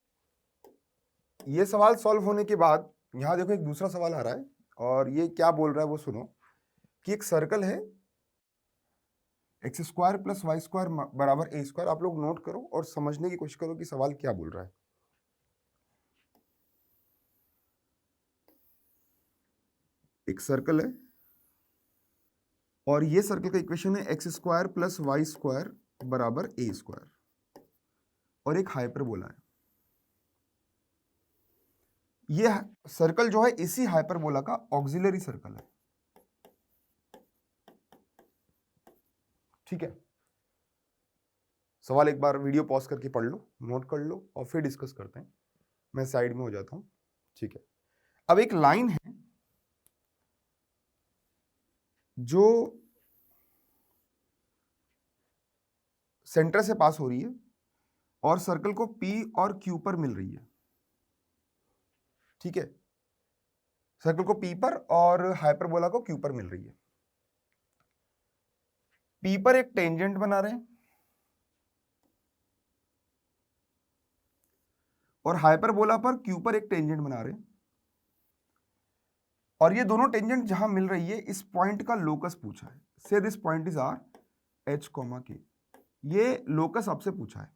ये सवाल सॉल्व होने के बाद यहां देखो एक दूसरा सवाल आ रहा है, और ये क्या बोल रहा है वो सुनो, कि एक सर्कल है x square plus Y square बराबर ए स्क्वायर। आप लोग नोट करो और समझने की कोशिश करो कि सवाल क्या बोल रहा है। एक सर्कल है और ये सर्कल का इक्वेशन है x square plus Y square बराबर ए स्क्वायर, और एक हाइपरबोला है। ये सर्कल जो है इसी हाइपरबोला का ऑक्सिलरी सर्कल है। ठीक है, सवाल एक बार वीडियो पॉज करके पढ़ लो, नोट कर लो, और फिर डिस्कस करते हैं। मैं साइड में हो जाता हूं। ठीक है, अब एक लाइन है जो सेंटर से पास हो रही है और सर्कल को P और Q पर मिल रही है। ठीक है, सर्कल को P पर और हाइपरबोला को Q पर मिल रही है। P पर एक टेंजेंट बना रहे हैं और हाइपरबोला पर Q पर एक टेंजेंट बना रहे हैं, और ये दोनों टेंजेंट जहां मिल रही है इस पॉइंट का लोकस पूछा है। Say this point is R H, K। ये लोकस आपसे पूछा है।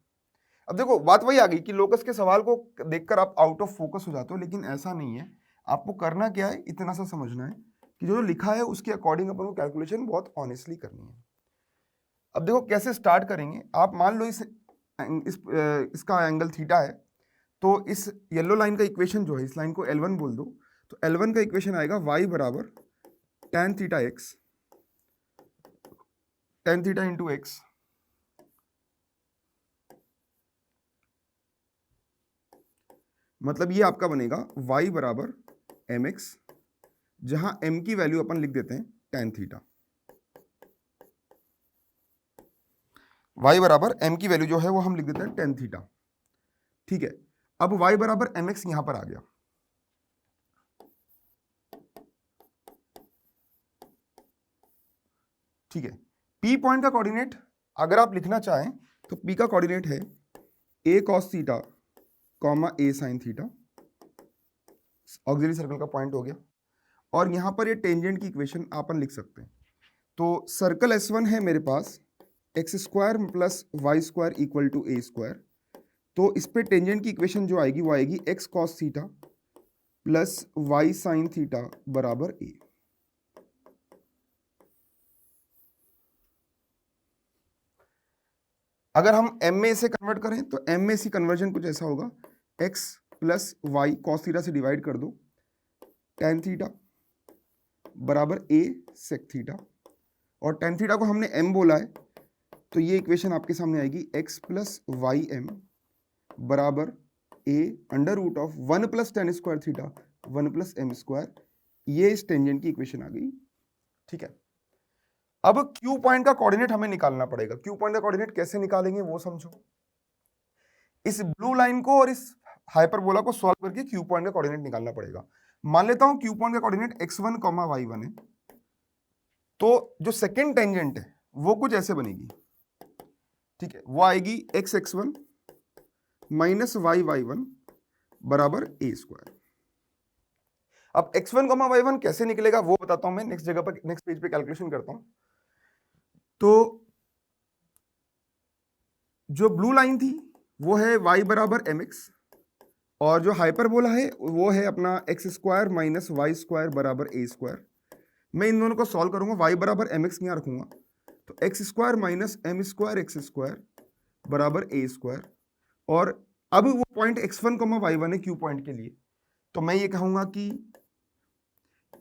अब देखो बात वही आ गई कि लोकस के सवाल को देखकर आप आउट ऑफ फोकस हो जाते हो, लेकिन ऐसा नहीं है। आपको करना क्या है, इतना सा समझना है कि जो लिखा है उसके अकॉर्डिंग अपन को कैलकुलेशन बहुत ऑनेस्टली करनी है। अब देखो कैसे स्टार्ट करेंगे। आप मान लो इसका एंगल थीटा है, तो इस येलो लाइन का इक्वेशन जो है, इस लाइन को L1 बोल दो, तो L1 का इक्वेशन आएगा y बराबर tan theta x, tan theta into x, मतलब ये आपका बनेगा y बराबर mx, जहां m की वैल्यू अपन लिख देते हैं tan थीटा। y बराबर m की वैल्यू जो है वो हम लिख देते हैं tan थीटा। ठीक है, अब y बराबर mx यहां पर आ गया। ठीक है, P पॉइंट का कोऑर्डिनेट अगर आप लिखना चाहें तो P का कोऑर्डिनेट है a cos theta comma a sin theta, auxiliary circle का पॉइंट हो गया, और यहां पर ये टेंजेंट की इक्वेशन अपन लिख सकते हैं। तो सर्कल S1 है मेरे पास x square plus Y square equal to a square, तो इस पे टेंजेंट की इक्वेशन जो आएगी वो आएगी X cos theta plus Y sine theta बराबर ए। अगर हम एम में इसे कन्वर्ट करें तो एम में सी कन्वर्जन कुछ ऐसा होगा, X plus Y cos theta से डिवाइड कर दो, टेन थीटा बराबर ए सेक थीटा, और टेन थीटा को हमने एम बोला है, तो ये इक्वेशन आपके सामने आएगी एक्स प्लस वाई एम बराबर a under root of 1 plus tan square theta 1 plus M square. ये इस टेंजेंट की इक्वेशन आ गई। ठीक है, अब क्यू पॉइंट का कोऑर्डिनेट हमें निकालना पड़ेगा। क्यू पॉइंट का कोऑर्डिनेट कैसे निकालेंगे वो समझो। इस ब्लू लाइन को और इस हाइपरबोला को सॉल्व करके क्यू पॉइंट का कोऑर्डिनेट निकालना पड़ेगा। मान लेता हूं क्यू पॉइंट का कोऑर्डिनेट x1, y1 है, तो जो सेकंड टेंजेंट है वो कुछ ऐसे बनेगी। ठीक है, वो आएगी x(x1) माइनस y(y1) बराबर a स्क्वायर। अब x1, y1 कैसे निकलेगा वो बताता हूं मैं, नेक्स्ट जगह पर, नेक्स्ट पेज पे कैलकुलेशन करता हूं। तो जो ब्लू लाइन थी वो है y बराबर mx, और जो हाइपरबोला है वो है अपना X square minus Y square बराबर ए स्क्वायर। मैं इन दोनों को सॉल्व करूंगा, y बराबर mx यहां रखूंगा, तो x square minus M square X square बराबर ए स्क्वायर। और अब वो पॉइंट x1, y1 है क्यू पॉइंट के लिए, तो मैं ये कहूंगा कि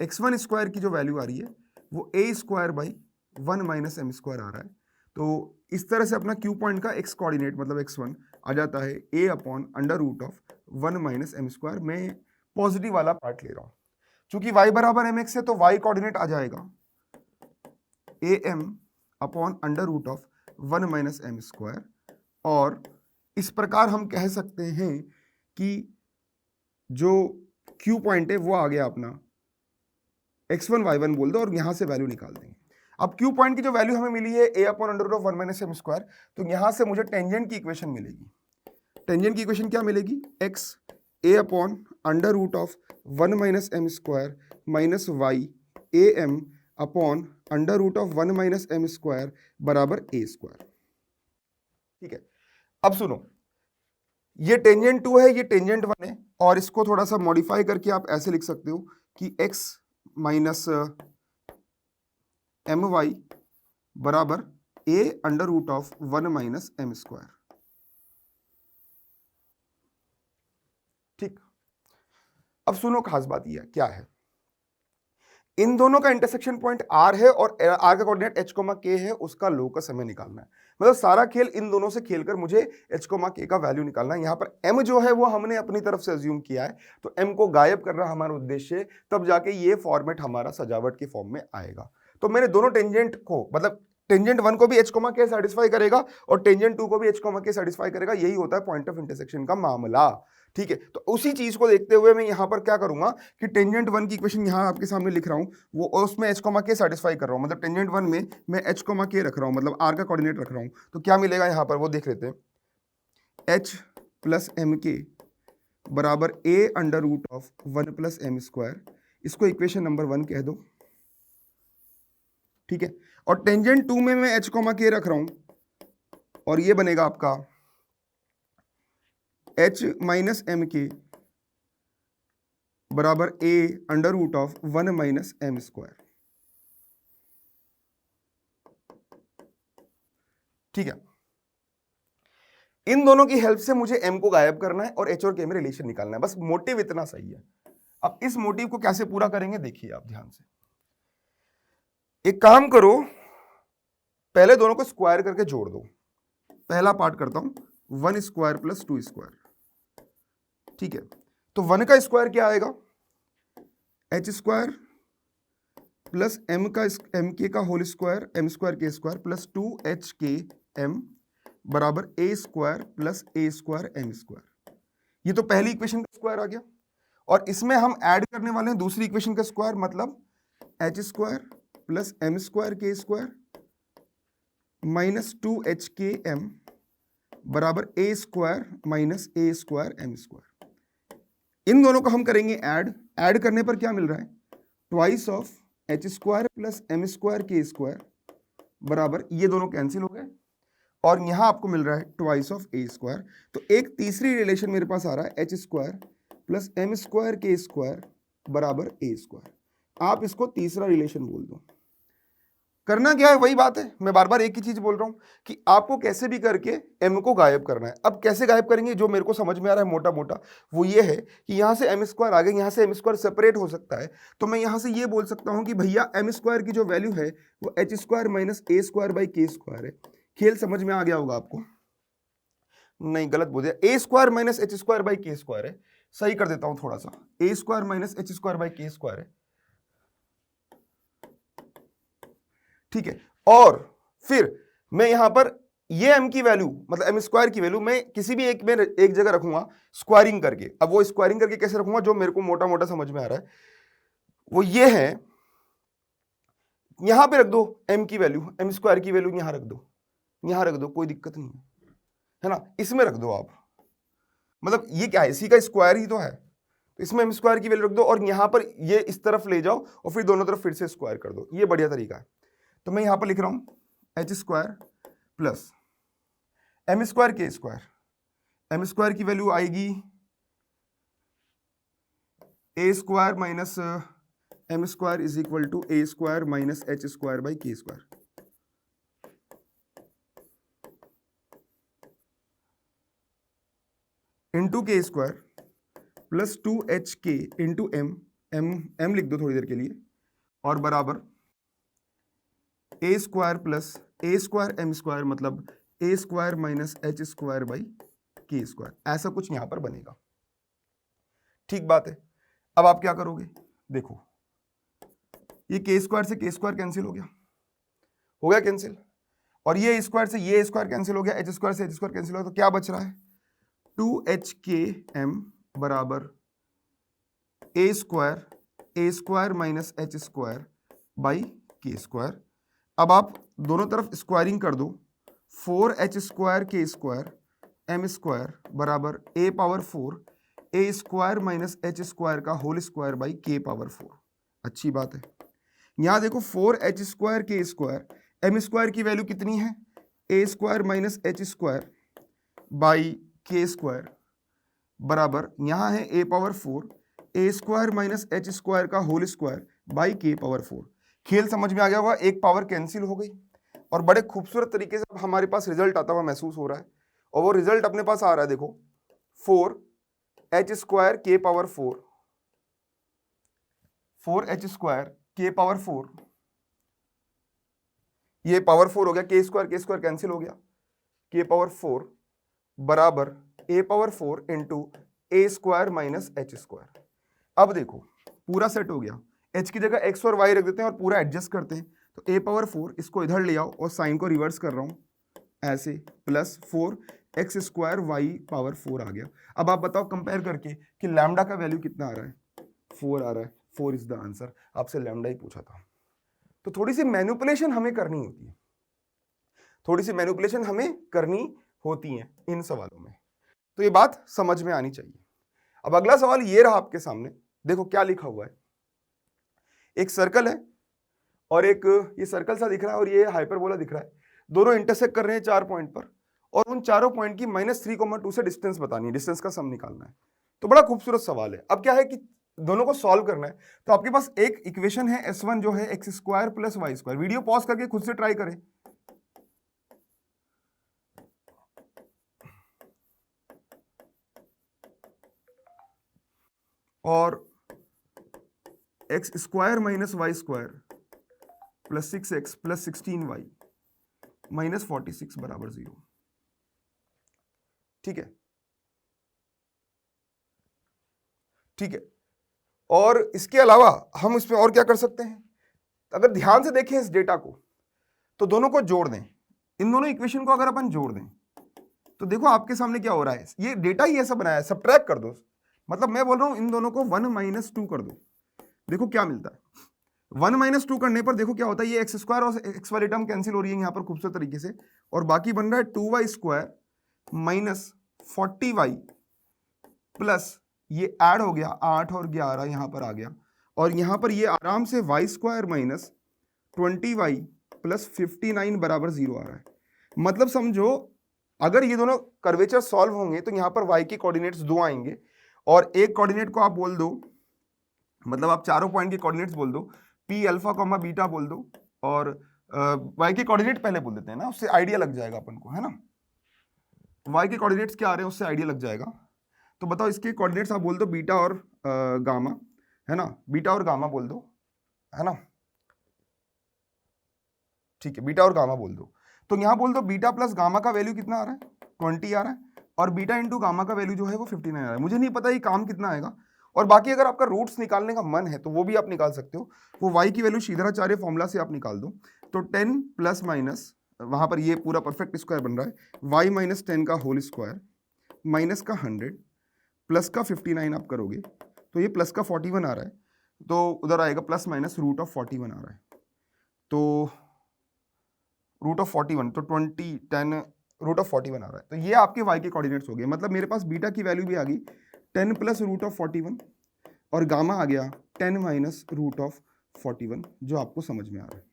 x1 स्क्वायर की जो वैल्यू आ रही है वो a square by 1 minus M square आ रहा है। तो इस तरह से अपना क्यू पॉइंट का x कोऑर्डिनेट मतलब x1 आ जाता है a upon under root of 1 minus M square. मैं पॉजिटिव वाला पार्ट ले रहा हूं, चूंकि y बराबर mx है तो y कोऑर्डिनेट आ जाएगा am upon under root of 1 minus M square, और इस प्रकार हम कह सकते हैं कि जो क्यू पॉइंट है वो आ गया अपना x1 y1 बोल दो और यहां से वैल्यू निकाल देंगे। अब क्यू पॉइंट की जो वैल्यू हमें मिली है a upon under root of 1 minus M square, तो यहां से मुझे टेंजेंट की इक्वेशन मिलेगी। टेंजेंट की इक्वेशन क्या मिलेगी? x a upon under root of 1 minus M square minus Y A M upon under root of 1 minus M square बराबर a स्क्वायर। ठीक है, अब सुनो, ये टेंजेंट 2 है, ये टेंजेंट 1 है, और इसको थोड़ा सा मॉडिफाई करके आप ऐसे लिख सकते हो कि x माइनस एम वाई बराबर a under root of 1 minus M square. ठीक, अब सुनो, खास बात यह क्या है, इन दोनों का इंटरसेक्शन पॉइंट R है और R का कोऑर्डिनेट h, k है, उसका लोकस हमें निकालना है। मतलब सारा खेल इन दोनों से खेलकर मुझे h, k का वैल्यू निकालना है। यहां पर m जो है वो हमने अपनी तरफ से अज्यूम किया है, तो m को गायब करना हमारा उद्देश्य, तब जाके ये फॉर्मेट हमारा सजावट के फॉर्म में आएगा। तो मैंने दोनों टेंजेंट को, मतलब टेंजेंट 1 को भी h, k सेटिस्फाई करेगा और टेंजेंट 2 को भी h, k सेटिस्फाई करेगा। यही होता है पॉइंट ऑफ इंटरसेक्शन का मामला। ठीक है, तो उसी चीज को देखते हुए मैं यहां पर क्या करूंगा कि टेंजेंट 1 की इक्वेशन यहां आपके सामने लिख रहा हूं, वो उसमें h, k सेटिस्फाई कर रहा हूं। मतलब टेंजेंट 1 में मैं h, k रख रहा हूं, मतलब r का कोऑर्डिनेट रख रहा हूं। तो क्या मिलेगा यहां पर वो देख लेते हैं। h प्लस एम के बराबर a under root of 1 plus M square, इसको इक्वेशन नंबर 1 कह दो। ठीक है, और टेंजेंट 2 में मैं h, k रख रहा हूं, और ये बनेगा आपका h माइनस एम के बराबर a under root of 1 minus M square. ठीक है, इन दोनों की हेल्प से मुझे m को गायब करना है और h और k में रिलेशन निकालना है। बस मोटिव इतना सही है। अब इस मोटिव को कैसे पूरा करेंगे देखिए आप ध्यान से। एक काम करो, पहले दोनों को स्क्वायर करके जोड़ दो। पहला पार्ट करता हूं, 1 स्क्वायर प्लस 2 स्क्वायर। ठीक है, तो 1 का स्क्वायर क्या आएगा? h स्क्वायर प्लस m के का whole square, m square k square plus 2hkm बराबर a square plus a square m square. ये तो पहली इक्वेशन का स्क्वायर आ गया, और इसमें हम ऐड करने वाले हैं दूसरी इक्वेशन का स्क्वायर, मतलब h square plus m square k square minus 2hkm बराबर a square minus a square m square. इन दोनों को हम करेंगे ऐड करने पर क्या मिल रहा है? Twice of h square plus m square k square बराबर, ये दोनों कैंसिल हो गए, और यहां आपको मिल रहा है ट्वाइस ऑफ a स्क्वायर। तो एक तीसरी रिलेशन मेरे पास आ रहा है h square plus m square k square बराबर a स्क्वायर। आप इसको तीसरा रिलेशन बोल दो। करना क्या है? वही बात है, मैं बार बार एक ही चीज बोल रहा हूं कि आपको कैसे भी करके m को गायब करना है। अब कैसे गायब करेंगे, जो मेरे को समझ में आ रहा है मोटा मोटा, वो ये है कि यहां से m स्क्वायर आ गया, यहां से m स्क्वायर सेपरेट हो सकता है, तो मैं यहां से ये बोल सकता हूं कि भैया m स्क्वायर की जो वैल्यू है वो h square minus a square by k square है। खेल समझ में आ गया होगा आपको? नहीं, गलत बोल दिया, a square minus h square by k square है। सही कर देता हूं थोड़ा सा, a square minus h square by k square है। ठीक है, और फिर मैं यहां पर ये m की वैल्यू, मतलब m स्क्वायर की वैल्यू, मैं किसी भी एक में एक जगह रखूंगा स्क्वायरिंग करके। अब वो स्क्वायरिंग करके कैसे रखूंगा, जो मेरे को मोटा मोटा समझ में आ रहा है वो ये है, यहां पे रख दो m की वैल्यू, m स्क्वायर की वैल्यू यहां रख दो, यहां रख दो, कोई दिक्कत नहीं है ना, इसमें रख दो आप। मतलब ये क्या है, इसी का स्क्वायर ही तो है, तो इसमें m स्क्वायर की वैल्यू रख दो, और यहां पर ये इस तरफ ले जाओ और फिर दोनों तरफ फिर से स्क्वायर कर दो। ये बढ़िया तरीका है। तो मैं यहां पर लिख रहा हूं h square plus m square k square, m square की वैल्यू आएगी a square minus m square is equal to a square minus h square by k square. Into k square plus 2hk into m लिख दो थोड़ी देर के लिए, और बराबर a square plus a square m square, मतलब a square minus h square by k square. ऐसा कुछ यहां पर बनेगा। ठीक बात है। अब आप क्या करोगे, देखो ये k स्क्वायर से k स्क्वायर कैंसिल हो गया कैंसिल। और ये स्क्वायर से ये स्क्वायर कैंसिल हो गया, एच स्क्वायर से एच स्क्वायर कैंसिल हो गया, तो क्या बच रहा है 2HKM बराबर ए square minus h square by k square. अब आप दोनों तरफ स्क्वायरिंग कर दो, 4H square k square m square बराबर a power 4 a square minus h square का whole square by k power 4। अच्छी बात है। यहां देखो 4H square k square m square की वैल्यू कितनी है, a square minus h square by k square बराबर यहां है a power 4 a square minus h square का whole square by k power 4। खेल समझ में आ गया होगा, एक पावर कैंसिल हो गई और बड़े खूबसूरत तरीके से हमारे पास रिजल्ट आता हुआ महसूस हो रहा है। और वो रिजल्ट अपने पास आ रहा है, देखो 4H स्क्वायर के पावर 4H स्क्वायर के पावर 4, ये पावर 4 हो गया, के स्क्वायर कैंसिल हो गया, के पावर 4 बराबर a power 4 into A square minus h square. अब देखो पूरा सेट हो गया, h की जगह x और y रख देते हैं और पूरा एडजस्ट करते हैं, तो a पावर 4 इसको इधर ले आओ और साइन को रिवर्स कर रहा हूं ऐसे, plus 4x square y power 4 आ गया। अब आप बताओ कंपेयर करके कि लैम्डा का वैल्यू कितना आ रहा है, 4 आ रहा है, 4 इज द आंसर। आपसे लैम्डा ही पूछा था, तो थोड़ी सी मैनिपुलेशन हमें करनी होती है, थोड़ी सी मैनिपुलेशन हमें करनी होती है इन सवालों में, तो ये बात समझ में आनी चाहिए। अब अगला सवाल ये रहा आपके सामने, देखो क्या लिखा हुआ है, एक सर्कल है और एक ये सर्कल सा दिख रहा है और ये हाइपरबोला दिख रहा है, दोनों इंटरसेक्ट कर रहे हैं 4 पॉइंट पर और उन चारों पॉइंट की -3,2 से डिस्टेंस बतानी है, डिस्टेंस का सम निकालना है। तो बड़ा खूबसूरत सवाल है। अब क्या है कि दोनों को सॉल्व करना है, तो आपके पास एक इक्वेशन है S1 जो है x square plus Y square. Video pause करके खुद से ट्राई करें। और X square minus Y square plus 6x plus 16y minus 46 बराबर 0। ठीक है, ठीक है। और इसके अलावा हम इसमें और क्या कर सकते हैं, अगर ध्यान से देखें इस डेटा को तो दोनों को जोड़ दें, इन दोनों इक्वेशन को अगर अपन जोड़ दें तो देखो आपके सामने क्या हो रहा है, ये डेटा ही ऐसा बनाया है, सब्ट्रैक्ट कर दो, मतलब मैं बोल रहा हूं इन दोनों को 1 - 2 कर दो, देखो क्या मिलता है। 1 - 2 करने पर देखो क्या होता है, ये एक्स स्क्वायर और एक्स वाली टर्म कैंसिल हो रही है यहां पर खूबसूरत तरीके से, और बाकी बन रहा है 2y square minus 40y plus ये ऐड हो गया 8 और 11 यहां पर आ गया, और यहां पर ये आराम से y square minus 20y plus 59 बराबर 0 आ रहा है। मतलब समझो अगर ये दोनों कर्वेचर सॉल्व होंगे तो यहां पर y के कोऑर्डिनेट्स 2 आएंगे और एक कोऑर्डिनेट को आप बोल दो, मतलब आप चारों पॉइंट के कोऑर्डिनेट्स बोल दो, p अल्फा कॉमा बीटा बोल दो, और y के कोऑर्डिनेट पहले बोल देते हैं ना, उससे आइडिया लग जाएगा अपन को, है ना। y के कोऑर्डिनेट्स क्या आ रहे हैं उससे आइडिया लग जाएगा। तो बताओ इसके कोऑर्डिनेट्स आप बोल दो बीटा और गामा, है ना, बीटा और गामा बोल दो, है ना, ठीक है, बीटा और गामा बोल दो। तो यहां बोल दो बीटा प्लस गामा का वैल्यू कितना आ रहा है, 20 आ रहा है, और बीटा इंटू गामा का वैल्यू जो है वो 59 आ रहा है। मुझे नहीं पता ये काम कितना आएगा, और बाकी अगर आपका रूट्स निकालने का मन है तो वो भी आप निकाल सकते हो, वो y की वैल्यू श्रीधराचार्य फॉर्मूला से आप निकाल दो। तो 10 प्लस माइनस वहां पर ये पूरा परफेक्ट स्क्वायर बन रहा है, y माइनस 10 का होल स्क्वायर माइनस का 100 प्लस का 59 आप करोगे तो ये प्लस का 41 आ रहा है, तो उधर आएगा प्लस माइनस रूट ऑफ 41 आ रहा है, तो रूट ऑफ 41, तो 20 10 रूट ऑफ 41 आ रहा है। तो ये आपके y के कोऑर्डिनेट्स हो गए, मतलब मेरे पास बीटा की वैल्यू भी आ गई 10 प्लस रूट ऑफ 41 और गामा आ गया 10 माइनस रूट ऑफ 41, जो आपको समझ में आ रहा है।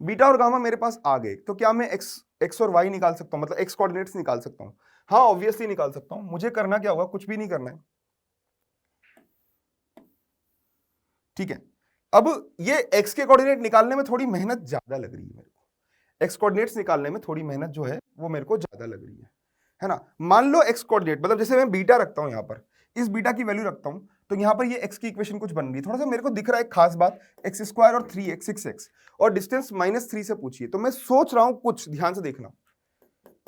बीटा और गामा मेरे पास आ गए, तो क्या मैं x और y निकाल सकता हूं, मतलब x कोऑर्डिनेट्स निकाल सकता हूं? हाँ ऑब्वियसली निकाल सकता हूं। मुझे करना क्या होगा, कुछ भी नहीं करना है, ठीक है। अब ये x के कोऑर्डिनेट निकालने में थोड़ी मेहनत ज्यादा लग रही है मेरे को, x कोऑर्डिनेट्स निकालने में थोड़ी मेहनत जो है वो मेरे को ज्यादा लग रही है ना। मान लो x कोऑर्डिनेट, मतलब जैसे मैं बीटा रखता हूं, यहां पर इस बीटा की वैल्यू रखता हूं, तो यहां पर ये x की इक्वेशन कुछ बन रही है। थोड़ा सा मेरे को दिख रहा है खास बात, x स्क्वायर और 3x 6x और डिस्टेंस -3 से पूछिए, तो मैं सोच रहा हूं, कुछ ध्यान से देखना,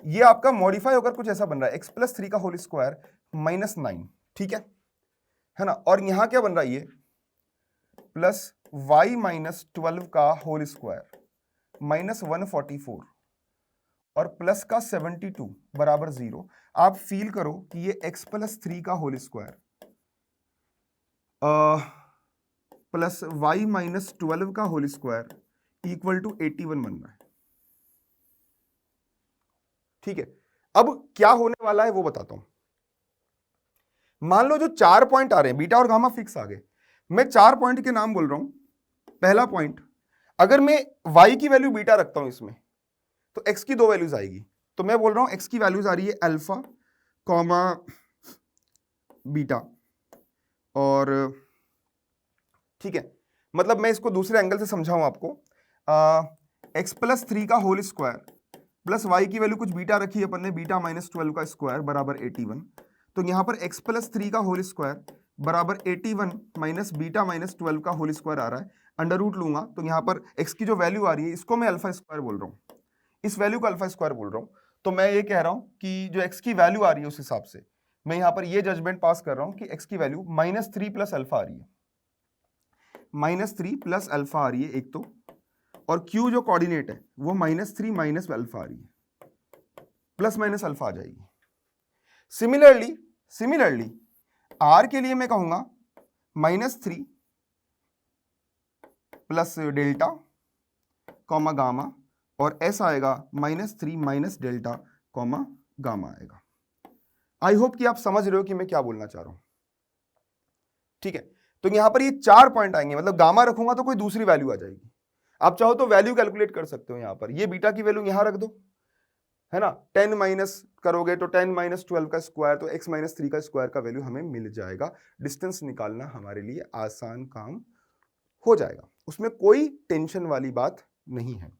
ये आपका मॉडिफाई होकर कुछ ऐसा बन रहा है, x प्लस 3 का होल स्क्वायर -9, ठीक है ना, और यहां क्या बन रहा है, ये प्लस y माइनस 12 का होल स्क्वायर माइनस 144 और प्लस का 72 बराबर 0। आप फील करो कि ये x प्लस 3 का whole square plus y minus 12 का होल स्क्वायर इक्वल टू 81 बन रहा है। ठीक है, अब क्या होने वाला है वो बताता हूं। मान लो जो 4 पॉइंट आ रहे हैं, बीटा और गामा फिक्स आ गए, मैं 4 पॉइंट के नाम बोल रहा हूं। पहला पॉइंट, अगर मैं y की वैल्यू बीटा रखता हूं इसमें, तो x की 2 वैल्यूज आएगी। तो मैं बोल रहा हूं x की वैल्यूज आ रही है अल्फा कॉमा बीटा, और ठीक है, मतलब मैं इसको दूसरे एंगल से समझाऊं आपको। x प्लस 3 का होल स्क्वायर प्लस y की वैल्यू कुछ बीटा रखी है अपन ने, बीटा माइनस 12 का स्क्वायर बराबर 81। तो यहां पर x प्लस 3 का होल स्क्वायर बराबर 81 माइनस बीटा माइनस 12 का होल स्क्वायर आ रहा है। अंडर रूट लूंगा तो यहां पर x की जो वैल्यू आ रही है इसको मैं अल्फा स्क्वायर बोल रहा हूं, इस वैल्यू को अल्फा स्क्वायर बोल रहा हूं। तो मैं ये कह रहा हूं कि जो x की वैल्यू आ रही है उस हिसाब से मैं यहां पर ये जजमेंट पास कर रहा हूं कि x की वैल्यू -3 प्लस अल्फा आ रही है, -3 प्लस अल्फा आ रही है एक तो, और q जो कोऑर्डिनेट है वो -3 माइनस अल्फा आ रही है, प्लस माइनस अल्फा आ जाएगी। सिमिलरली r के लिए मैं कहूंगा -3 प्लस डेल्टा कॉमा गामा, और s आएगा -3 माइनस डेल्टा कॉमा गामा आएगा। आई होप कि आप समझ रहे हो कि मैं क्या बोलना चाह रहा हूं। ठीक है, तो यहां पर ये 4 पॉइंट आएंगे, मतलब गामा रखूंगा तो कोई दूसरी वैल्यू आ जाएगी। आप चाहो तो वैल्यू कैलकुलेट कर सकते हो, यहां पर ये बीटा की वैल्यू यहां रख दो, है ना। 10 माइनस करोगे तो 10 माइनस 12 का स्क्वायर, तो x माइनस 3 का स्क्वायर का वैल्यू हमें मिल जाएगा। डिस्टेंस निकालना हमारे लिए आसान काम हो जाएगा, उसमें कोई टेंशन वाली बात नहीं है।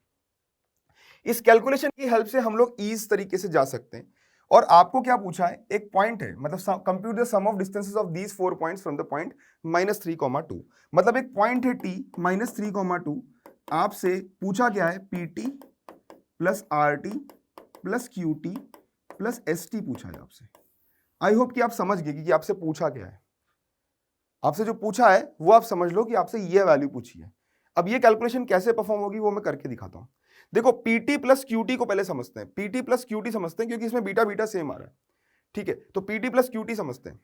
इस कैलकुलेशन की हेल्प से हम लोग इस तरीके से जा सकते हैं। और आपको क्या पूछा है, एक पॉइंट है, मतलब compute the sum of distances of these 4 points from the point -3, 2, मतलब एक पॉइंट है t -3, 2, आपसे पूछा क्या है, pt plus rt plus qt plus st पूछा है आपसे। आई होप कि आप समझ गए कि आपसे पूछा क्या है। आपसे जो पूछा है वो आप समझ लो कि आपसे ये वैल्यू पूछी है। अब ये कैलकुलेशन कैसे परफॉर्म होगी वो मैं करके दिखाता हूं। देखो pt प्लस qt को पहले समझते हैं, pt प्लस qt समझते हैं क्योंकि इसमें बीटा बीटा सेम आ रहा है। ठीक है, तो pt प्लस qt समझते हैं,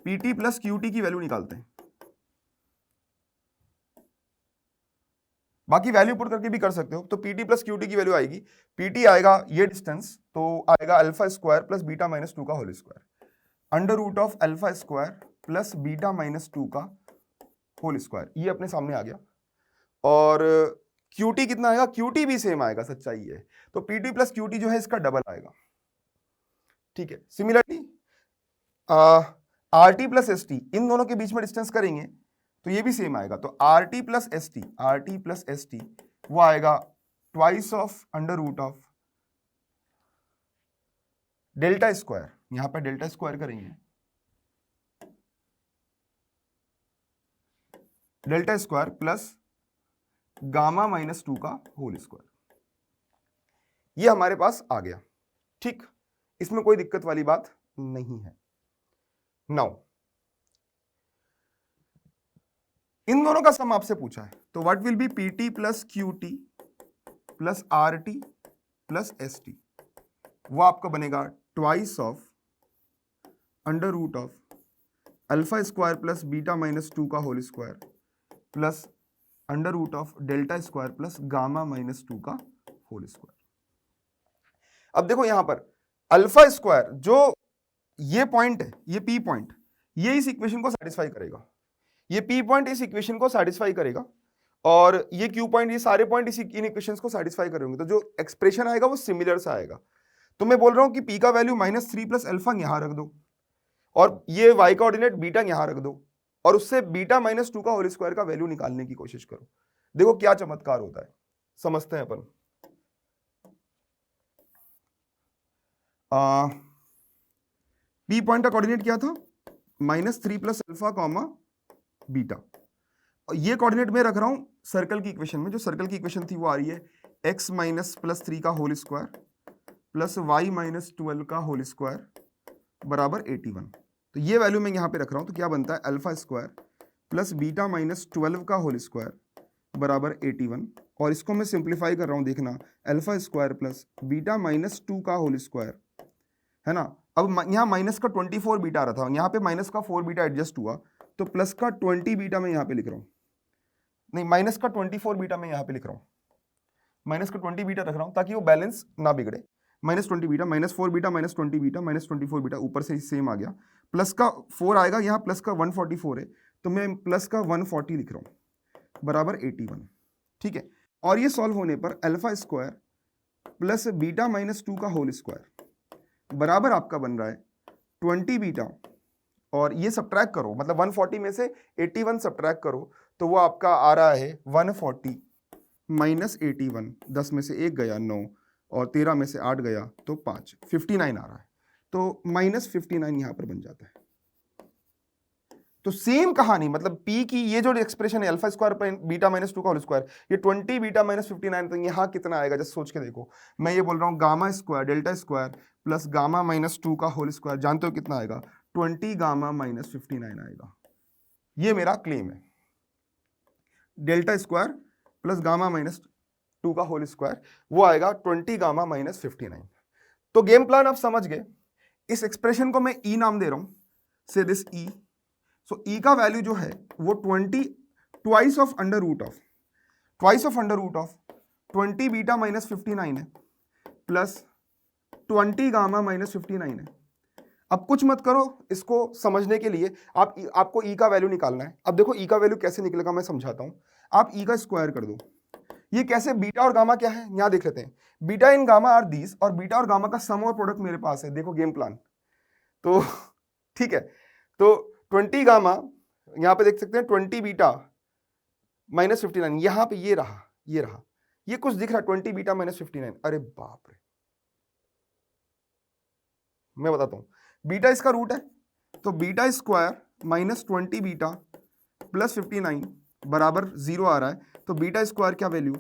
pt प्लस qt की वैल्यू निकालते हैं। बाकी वैल्यू पुट करके भी कर सकते हो। तो pt प्लस qt की वैल्यू आएगी, pt आएगा ये डिस्टेंस, तो आएगा alpha square plus beta minus 2 का whole square, under root of alpha square plus beta minus 2 का होल स्क्वायर, ये अपने सामने आ गया। और qt कितना आएगा, qt भी सेम आएगा, सच्चाई है। तो pt प्लस qt जो है इसका डबल आएगा। ठीक है, सिमिलरली rt प्लस st, इन दोनों के बीच में डिस्टेंस करेंगे तो ये भी सेम आएगा। तो rt प्लस st वो आएगा twice of under root of delta square, यहां पर डेल्टा स्क्वायर करेंगे, delta square plus gamma minus 2 का होल स्क्वायर, ये हमारे पास आ गया। ठीक, इसमें कोई दिक्कत वाली बात नहीं है। नाउ इन दोनों का सम आपसे पूछा है, तो what will be pt plus qt plus rt plus st, वो आपका बनेगा twice of under root of alpha square plus beta minus 2 का whole square plus under root of delta square plus gamma minus 2 का whole square. अब देखो यहां पर alpha square, जो ये पॉइंट है, ये p पॉइंट, ये इस इक्वेशन को सेटिस्फाई करेगा, ये p पॉइंट इस इक्वेशन को सेटिस्फाई करेगा, और ये q पॉइंट, ये सारे पॉइंट इस इन इक्वेशंस को सेटिस्फाई करेंगे। तो जो एक्सप्रेशन आएगा वो सिमिलर सा आएगा। तो मैं बोल रहा हूं कि p का वैल्यू -3 प्लस अल्फा यहां रख दो, और ये y का ऑर्डिनेट बीटा यहां रख दो, और उससे बीटा माइनस 2 का होल स्क्वायर का वैल्यू निकालने की कोशिश करो। देखो क्या चमत्कार होता है, समझते हैं अपन। p पॉइंट का कोऑर्डिनेट क्या था, -3 प्लस अल्फा कॉमा बीटा, और ये कोऑर्डिनेट मैं रख रहा हूं सर्कल की इक्वेशन में। जो सर्कल की इक्वेशन थी वो आ रही है x माइनस प्लस 3 का whole square plus y minus 12 का होल स्क्वायर बराबर 81। तो ये वैल्यू मैं यहां पे रख रहा हूं, तो क्या बनता है, alpha square plus beta minus 12 का होल स्क्वायर बराबर 81 और इसको मैं सिंप्लीफाई कर रहा हूं, देखना alpha square plus beta minus 2 का होल स्क्वायर, है ना। अब यहाँ माइनस का 24 बीटा आ रहा था, यहाँ पे माइनस का 4 बीटा एडजस्ट हुआ तो प्लस का 20 बीटा मैं यहाँ पे लिख रहा हूँ, नहीं माइनस का 24 बीटा मैं यहाँ पे लिख रहा हूँ, माइनस का 20 बीटा रख रहा हूँ ताकि वो बैलेंस ना बिगड़े। Minus 20 beta, minus 4 beta, minus 20 beta, minus 24 beta, ऊपर से सेम आ गया, प्लस का 4 आएगा, यहाँ प्लस का 144 है तो मैं प्लस का 140 लिख रहा हूँ बराबर 81, ठीक है। और ये सॉल्व होने पर alpha square plus beta minus 2 का होल स्क्वायर बराबर आपका बन रहा है 20 बीटा, और ये सब्ट्रैक्ट करो, मतलब 140 में से 81 सब्ट्रैक्ट करो तो वो आपका आ रहा है 140 माइनस 81, 10 में से 1 गया 9 और 13 में से 8 गया तो 5, 59 आ रहा है, तो माइनस 59 यहां पर बन जाता है। तो सेम कहानी, मतलब P की ये जो एक्सप्रेशन है अल्फा स्क्वायर बीटा माइनस 2 का होल स्क्वायर, ये 20 बीटा माइनस 59, तो यहाँ कितना आएगा जस्ट सोच के देखो। मैं ये बोल रहा हूँ gamma square delta square plus gamma minus 2 का होल स्क्वायर, जानते हो कितना आएगा 20 गामा माइनस 59 आएगा। ये मेरा क्लेम है, delta square plus gamma minus 2 का होल स्क्वायर वो आएगा 20 गामा माइनस 59। तो गेम प्लान आप समझ गए। इस एक्सप्रेशन को मैं ई नाम दे रहा हूं, से दिस ई। सो ई का वैल्यू जो है वो 20 twice of under root of 20 beta minus 59 है प्लस 20 गामा माइनस 59 है। अब कुछ मत करो, इसको समझने के लिए आपको ई का वैल्यू निकालना है। अब देखो ई का वैल्यू कैसे निकलेगा मैं समझाता हूं। आप ई का स्क्वायर कर दो, ये कैसे, बीटा और गामा क्या है यहां देख लेते हैं। Beta in gamma are these, और बीटा और गामा का सम और प्रोडक्ट मेरे पास है, देखो गेम प्लान। तो ठीक है, तो 20 गामा यहां पे देख सकते हैं 20 बीटा माइनस 59, यहां पे ये रहा, ये कुछ दिख रहा है 20 बीटा माइनस 59। अरे बाप रे, मैं बताता हूं, बीटा इसका रूट है तो beta square minus 20 beta plus 59 बराबर 0 आ रहा है, तो बीटा स्क्वायर क्या वैल्यू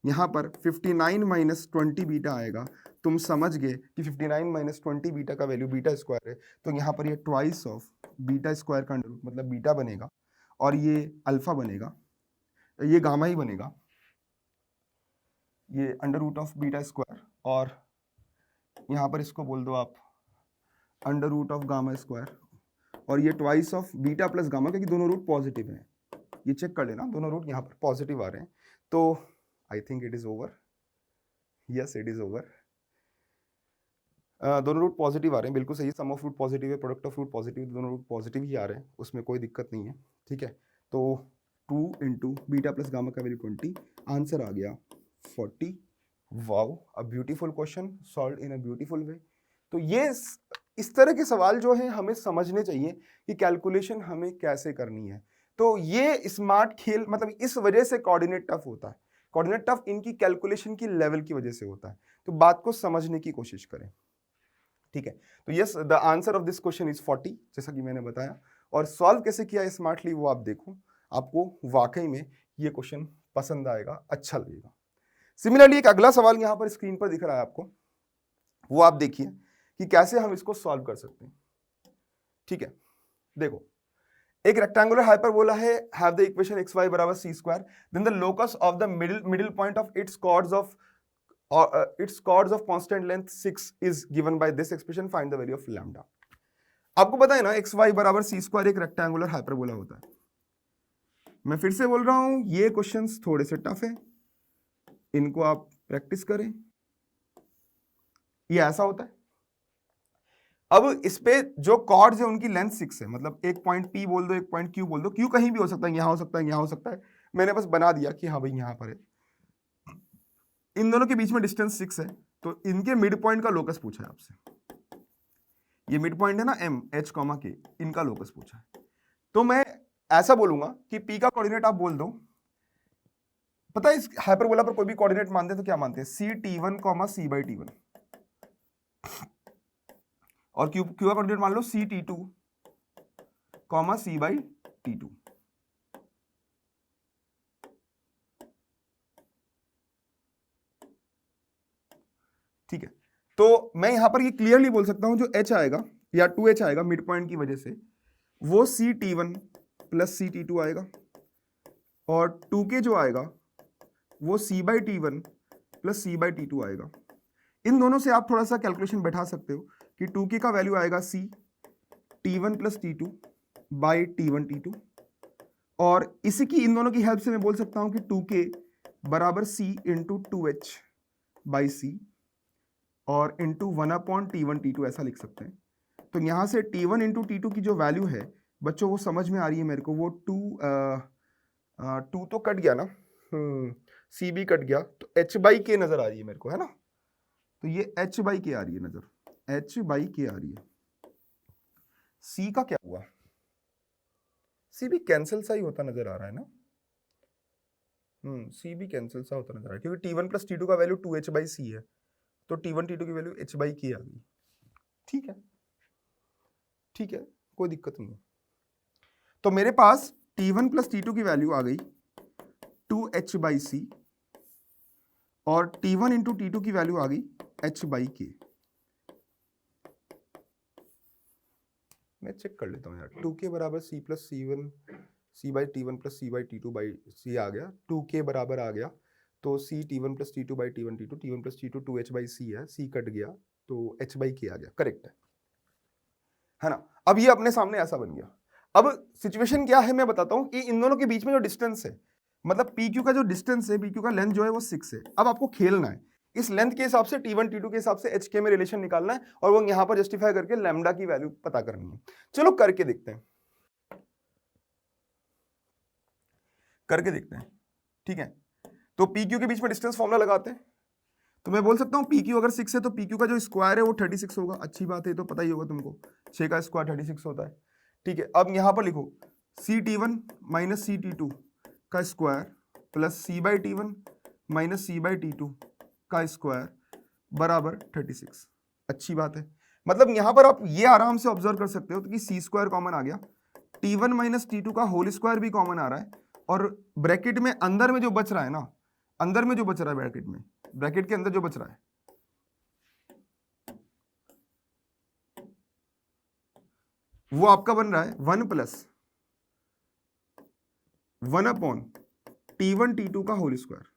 यहां पर 59 माइनस 20 बीटा आएगा। तुम समझ गए कि 59 माइनस 20 बीटा का वैल्यू बीटा स्क्वायर है, तो यहां पर ये ट्वाइस ऑफ बीटा स्क्वायर का अंडर रूट, मतलब बीटा बनेगा और ये अल्फा बनेगा, ये गामा ही बनेगा, ये under root of beta square, और यहां पर इसको बोल दो आप under root of gamma square, और ये twice of beta plus gamma, क्योंकि दोनों रूट पॉजिटिव हैं, ये चेक कर लेना, दोनों रूट यहाँ पर पॉजिटिव आ रहे हैं। तो I think it is over, yes it is over, दोनों रूट पॉजिटिव आ रहे हैं, बिल्कुल सही। सम ऑफ रूट पॉजिटिव है, प्रोडक्ट ऑफ रूट पॉजिटिव, दोनों रूट पॉजिटिव ही आ रहे हैं, उसमें कोई दिक्कत नहीं है, ठीक है। तो 2 इंटू बीटा प्लस गामा का वैल्यू 20, आंसर आ गया 40। Wow, a beautiful question solve in a beautiful way. तो ये इस तरह के सवाल जो है हमें समझने चाहिए कि कैलकुलेशन हमें कैसे करनी है। तो ये स्मार्ट खेल, मतलब इस वजह से कोऑर्डिनेट टफ होता है। कोऑर्डिनेट टफ इनकी कैलकुलेशन की लेवल की वजह से होता है। तो बात को समझने की कोशिश करें, ठीक है। तो yes, the answer of this question is 40, जैसा कि मैंने बताया। और सॉल्व कैसे किया स्मार्टली वो आप देखो, आपको वाकई में ये क्वेश्चन पसंद आएगा, अच्छा लगेगा। सिमिलरली एक अगला सवाल यहाँ पर स्क्रीन पर दिख रहा है आपको, वो आप देखिए कि कैसे हम इसको सॉल्व कर सकते हैं, ठीक है। देखो, एक रेक्टेंगुलर हाइपरबोला है, हैव द इक्वेशन xy बराबर c square, then the locus of the middle point of its chords of constant length 6 is given by this expression, find the value of lambda. आपको पता है ना xy बराबर c square एक rectangular hyperbola होता है। मैं फिर से बोल रहा हूं, ये क्वेश्चंस थोड़े से टफ है, इनको आप प्रैक्टिस करें। ये ऐसा होता है। अब इस पे जो कॉर्ड्स है उनकी लेंथ 6 है, मतलब एक पॉइंट P बोल दो, एक पॉइंट Q बोल दो, Q कहीं भी हो सकता है, यहां हो सकता है, यहां हो सकता है, मैंने बस बना दिया कि हाँ भाई यहां पर है। इन दोनों के बीच में डिस्टेंस 6 है, तो इनके मिड पॉइंट का लोकस पूछा है आपसे। ये मिड पॉइंट है ना M, H, K, इनका लोकस पूछा है। तो मैं ऐसा बोलूंगा कि P का कोऑर्डिनेट आप बोल दो, पता है इस हाइपरबोला पर कोई भी कोऑर्डिनेट मानते हैं तो क्या मानते हैं, CT1, C/T1, और Q का कोऑर्डिनेट मान लो CT2, C/T2। ठीक है, तो मैं यहां पर ये क्लियरली बोल सकता हूं, जो H आएगा या 2H आएगा मिड पॉइंट की वजह से, वो CT1 प्लस CT2 आएगा, और 2K जो आएगा वो c by T one plus c by T two आएगा। इन दोनों से आप थोड़ा सा कैलकुलेशन बैठा सकते हो कि 2k का वैल्यू आएगा c T one plus T two by T one T two, और इसी की इन दोनों की हेल्प से मैं बोल सकता हूं कि 2k बराबर c into two H by c और into one upon t one T two ऐसा लिख सकते हैं। तो यहां से t one into t two की जो वैल्यू है बच्चों वो समझ में आ रही है मेरे को, वो टू तो कट गया ना, सी भी कट गया, तो एच बाई के नजर आ रही है मेरे को, है ना। तो ये एच बाई के आ रही है नजर, एच बाई के आ रही है। सी का क्या हुआ, सी भी कैंसिल सा ही होता नजर आ रहा है ना, सी भी कैंसिल सा होता नजर आ रहा है क्योंकि T one plus T two का वैल्यू टू एच बाई सी है, तो टी वन टी टू की वैल्यू एच बाई के आ गई। ठीक है, ठीक है, कोई दिक्कत नहीं है। तो मेरे पास t one plus T two की वैल्यू आ गई टू एच बाई सी और t one into t two की वैल्यू आ गई एच बाई के। मैं चेक कर लेता हूँ यार, 2k बराबर c plus c one c by T one plus c by T two by c आ गया, 2k बराबर आ गया, तो c T one plus T two by T one plus T two two H by सी है, c cut गया तो h by K आ गया, करेक्ट है ना। अब ये अपने सामने ऐसा बन गया। अब सिचुएशन क्या है मैं बताता हूँ कि इन दोनों के बीच में जो डिस्टेंस है, मतलब PQ का जो डिस्टेंस है, PQ का लेंथ जो है वो 6 है। अब आपको खेलना है इस लेंथ के हिसाब से T1 T2 के हिसाब से HK में रिलेशन निकालना है और वो यहां पर जस्टिफाई करके लैम्डा की वैल्यू पता करनी है। चलो करके देखते हैं, करके देखते हैं, ठीक है। तो PQ के बीच में डिस्टेंस फॉर्मूला लगाते हैं, तो मैं बोल सकता हूं PQ अगर 6 है तो PQ का जो स्क्वायर है वो 36 होगा। अच्छी बात है, तो पता ही होगा तुमको, 6 का स्क्वायर 36 होता है। ठीक है, अब यहां पर लिखो CT1 माइनस CT2 का square plus C by T one minus C by T two का स्क्वायर बराबर 36। अच्छी बात है, मतलब यहां पर आप ये आराम से ऑब्जर्व कर सकते हो कि सी स्क्वायर कॉमन आ गया, T1 माइनस T2 का होल स्क्वायर भी कॉमन आ रहा है, और ब्रैकेट में अंदर में जो बच रहा है ना, अंदर में जो बच रहा है ब्रैकेट में, ब्रैकेट के अंदर जो बच रहा है वो आपका बन रहा है 1 प्लस 1 अपॉन T1 T2 का होल स्क्वायर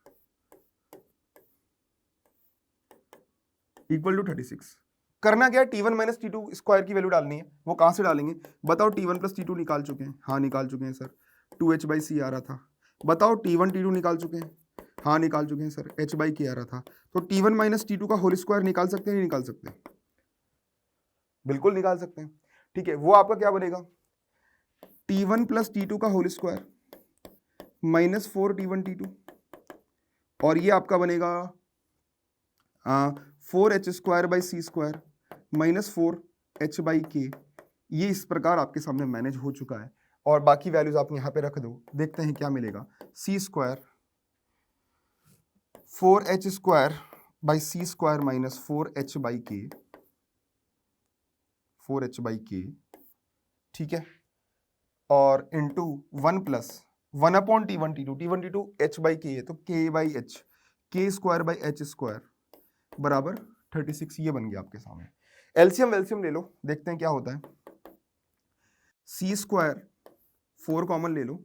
इक्वल टू 36। करना क्या है, T1 माइनस T2 स्क्वायर की वैल्यू डालनी है। वो कहां से डालेंगे बताओ, T1 प्लस T2 निकाल चुके हैं, हाँ निकाल चुके हैं सर, 2h बाई सी आ रहा था। बताओ T1 T2 निकाल चुके हैं, हाँ निकाल चुके हैं सर, h बाई के आ रहा था। तो T1 माइनस T2 का होल स्क्वायर निकाल सकते हैं, नहीं निकाल सकते? बिल्कुल निकाल सकते हैं। ठीक है, वो आपका क्या बनेगा, T1 प्लस T2 का whole square minus 4 T1 T2, और ये आपका बनेगा 4h square by C square minus 4h by K. ये इस प्रकार आपके सामने मैनेज हो चुका है, और बाकी वैल्यूज आप यहां पे रख दो, देखते हैं क्या मिलेगा। C square 4h square by C square minus 4h by k, 4h by k, ठीक है, और into 1 plus 1 upon T1 T2 h by k है, तो k by h, k square by h square बराबर 36। ये बन गया आपके सामने। एलसीएम वेलसीएम ले लो, देखते हैं क्या होता है। सी स्क्वायर 4 कॉमन ले लो,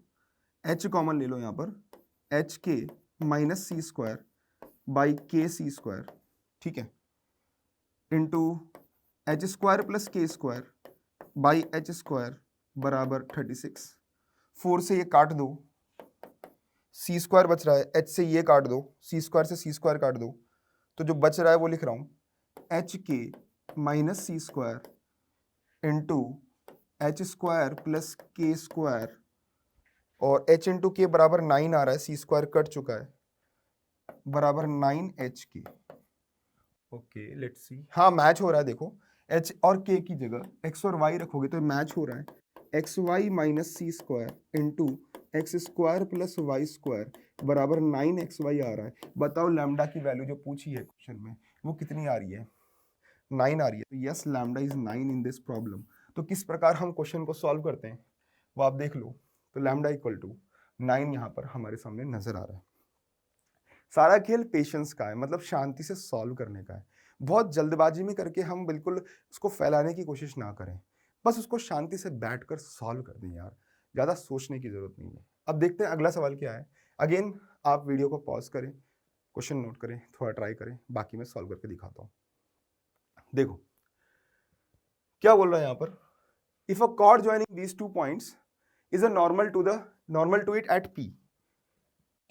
h कॉमन ले लो यहाँ पर, H k minus c square by के सी स्क्वायर, ठीक है, into h square plus k square by h square बराबर 36। 4 से ये काट दो, सी स्क्वायर बच रहा है, एच से ये काट दो, सी स्क्वायर से सी स्क्वायर काट दो, तो जो बच रहा है वो लिख रहा हूं h k minus c square into h square plus k square, और h इंटू के बराबर 9 आ रहा है, सी स्क्वायर कट चुका है, बराबर 9h के। ओके लेट्स सी, हाँ मैच हो रहा है, देखो h और k की जगह x और y रखोगे तो मैच हो रहा है, x y minus c square into x square plus Y square बराबर 9xy आ रहा है। बताओ लैम्डा की वैल्यू जो पूछी है क्वेश्चन में वो कितनी आ रही है, 9 आ रही है। तो yes lambda is 9 in this problem. तो किस प्रकार हम क्वेश्चन को सॉल्व करते हैं वो आप देख लो। तो लैम्डा इक्वल टू 9 यहाँ पर हमारे सामने नजर आ रहा है। सारा खेल पेशेंस का है, मतलब शांति से सॉल्व करने का है। बहुत जल्दबाजी में करके हम बिल्कुल उसको फैलाने की कोशिश ना करें, बस उसको शांति से बैठकर सॉल्व कर दें यार, ज़्यादा सोचने की जरूरत नहीं है। अब देखते हैं अगला सवाल क्या है। अगेन आप वीडियो को पॉज करें, क्वेश्चन नोट करें, थोड़ा ट्राई करें, बाकी मैं सॉल्व करके दिखाता हूं। देखो क्या बोल रहा है यहां पर, if a chord joining these 2 points is a normal to it at P,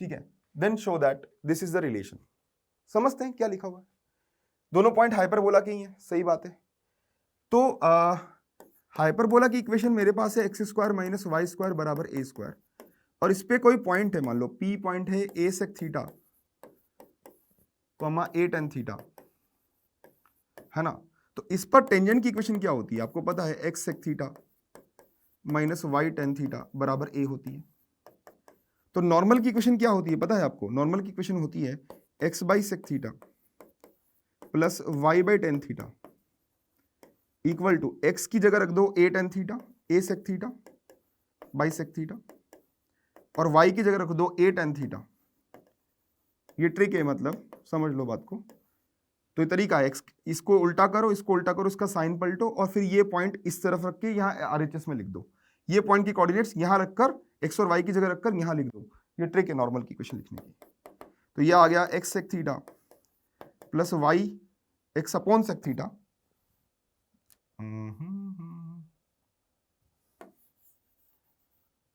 ठीक है, then show that this is the relation. समझते हैं क्या लिखा हुआ है, दोनों पॉइंट हाइपरबोला के ही हैं, सही बात है। तो हाइपरबोला की इक्वेशन मेरे पास है x square minus Y square बराबर a स्क्वायर, और इस पे कोई पॉइंट है, मान लो P पॉइंट है a sec theta comma a tan theta, है ना। तो इस पर टेंजेंट की इक्वेशन क्या होती है, आपको पता है x sec theta minus Y tan theta बराबर a होती है। तो नॉर्मल की इक्वेशन क्या होती है पता है आपको, नॉर्मल की इक्वेशन होती है x by sec theta plus Y by tan theta equal to x की जगह रख दो a tan theta a sec theta by sec theta, और y की जगह रख दो a टेन थीटा। ये ट्रिक है, मतलब समझ लो बात को। तो ये तरीका है, इसको उल्टा करो, इसको उल्टा करो, इसका साइन पलटो, और फिर ये पॉइंट इस तरफ रख के यहाँ RHS में लिख दो। ये पॉइंट की कोऑर्डिनेट्स यहाँ रखकर x और y की जगह रखकर यहाँ लिख दो। ये ट्रिक है नॉर्मल की इक्वेशन लिखने की। तो ये आ गया x sec theta plus y x upon sec theta,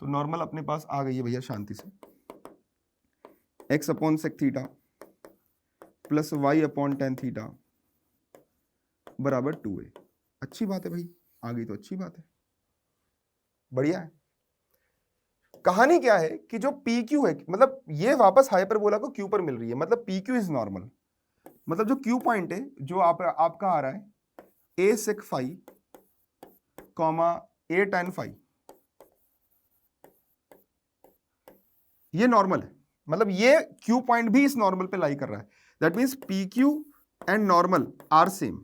तो नॉर्मल अपने पास आ गई है भैया शांति से, x upon sec theta plus Y upon tan theta बराबर 2a। अच्छी बात है भाई, आ गई तो अच्छी बात है, बढ़िया है। कहानी क्या है कि जो PQ है, मतलब ये वापस हाइपरबोला को Q पर मिल रही है, मतलब PQ इज नॉर्मल, मतलब जो Q पॉइंट है जो आपका आ रहा है a sec phi comma a tan phi, ये नॉर्मल है, मतलब ये Q पॉइंट भी इस नॉर्मल पे लाई कर रहा है। That means PQ and normal are same,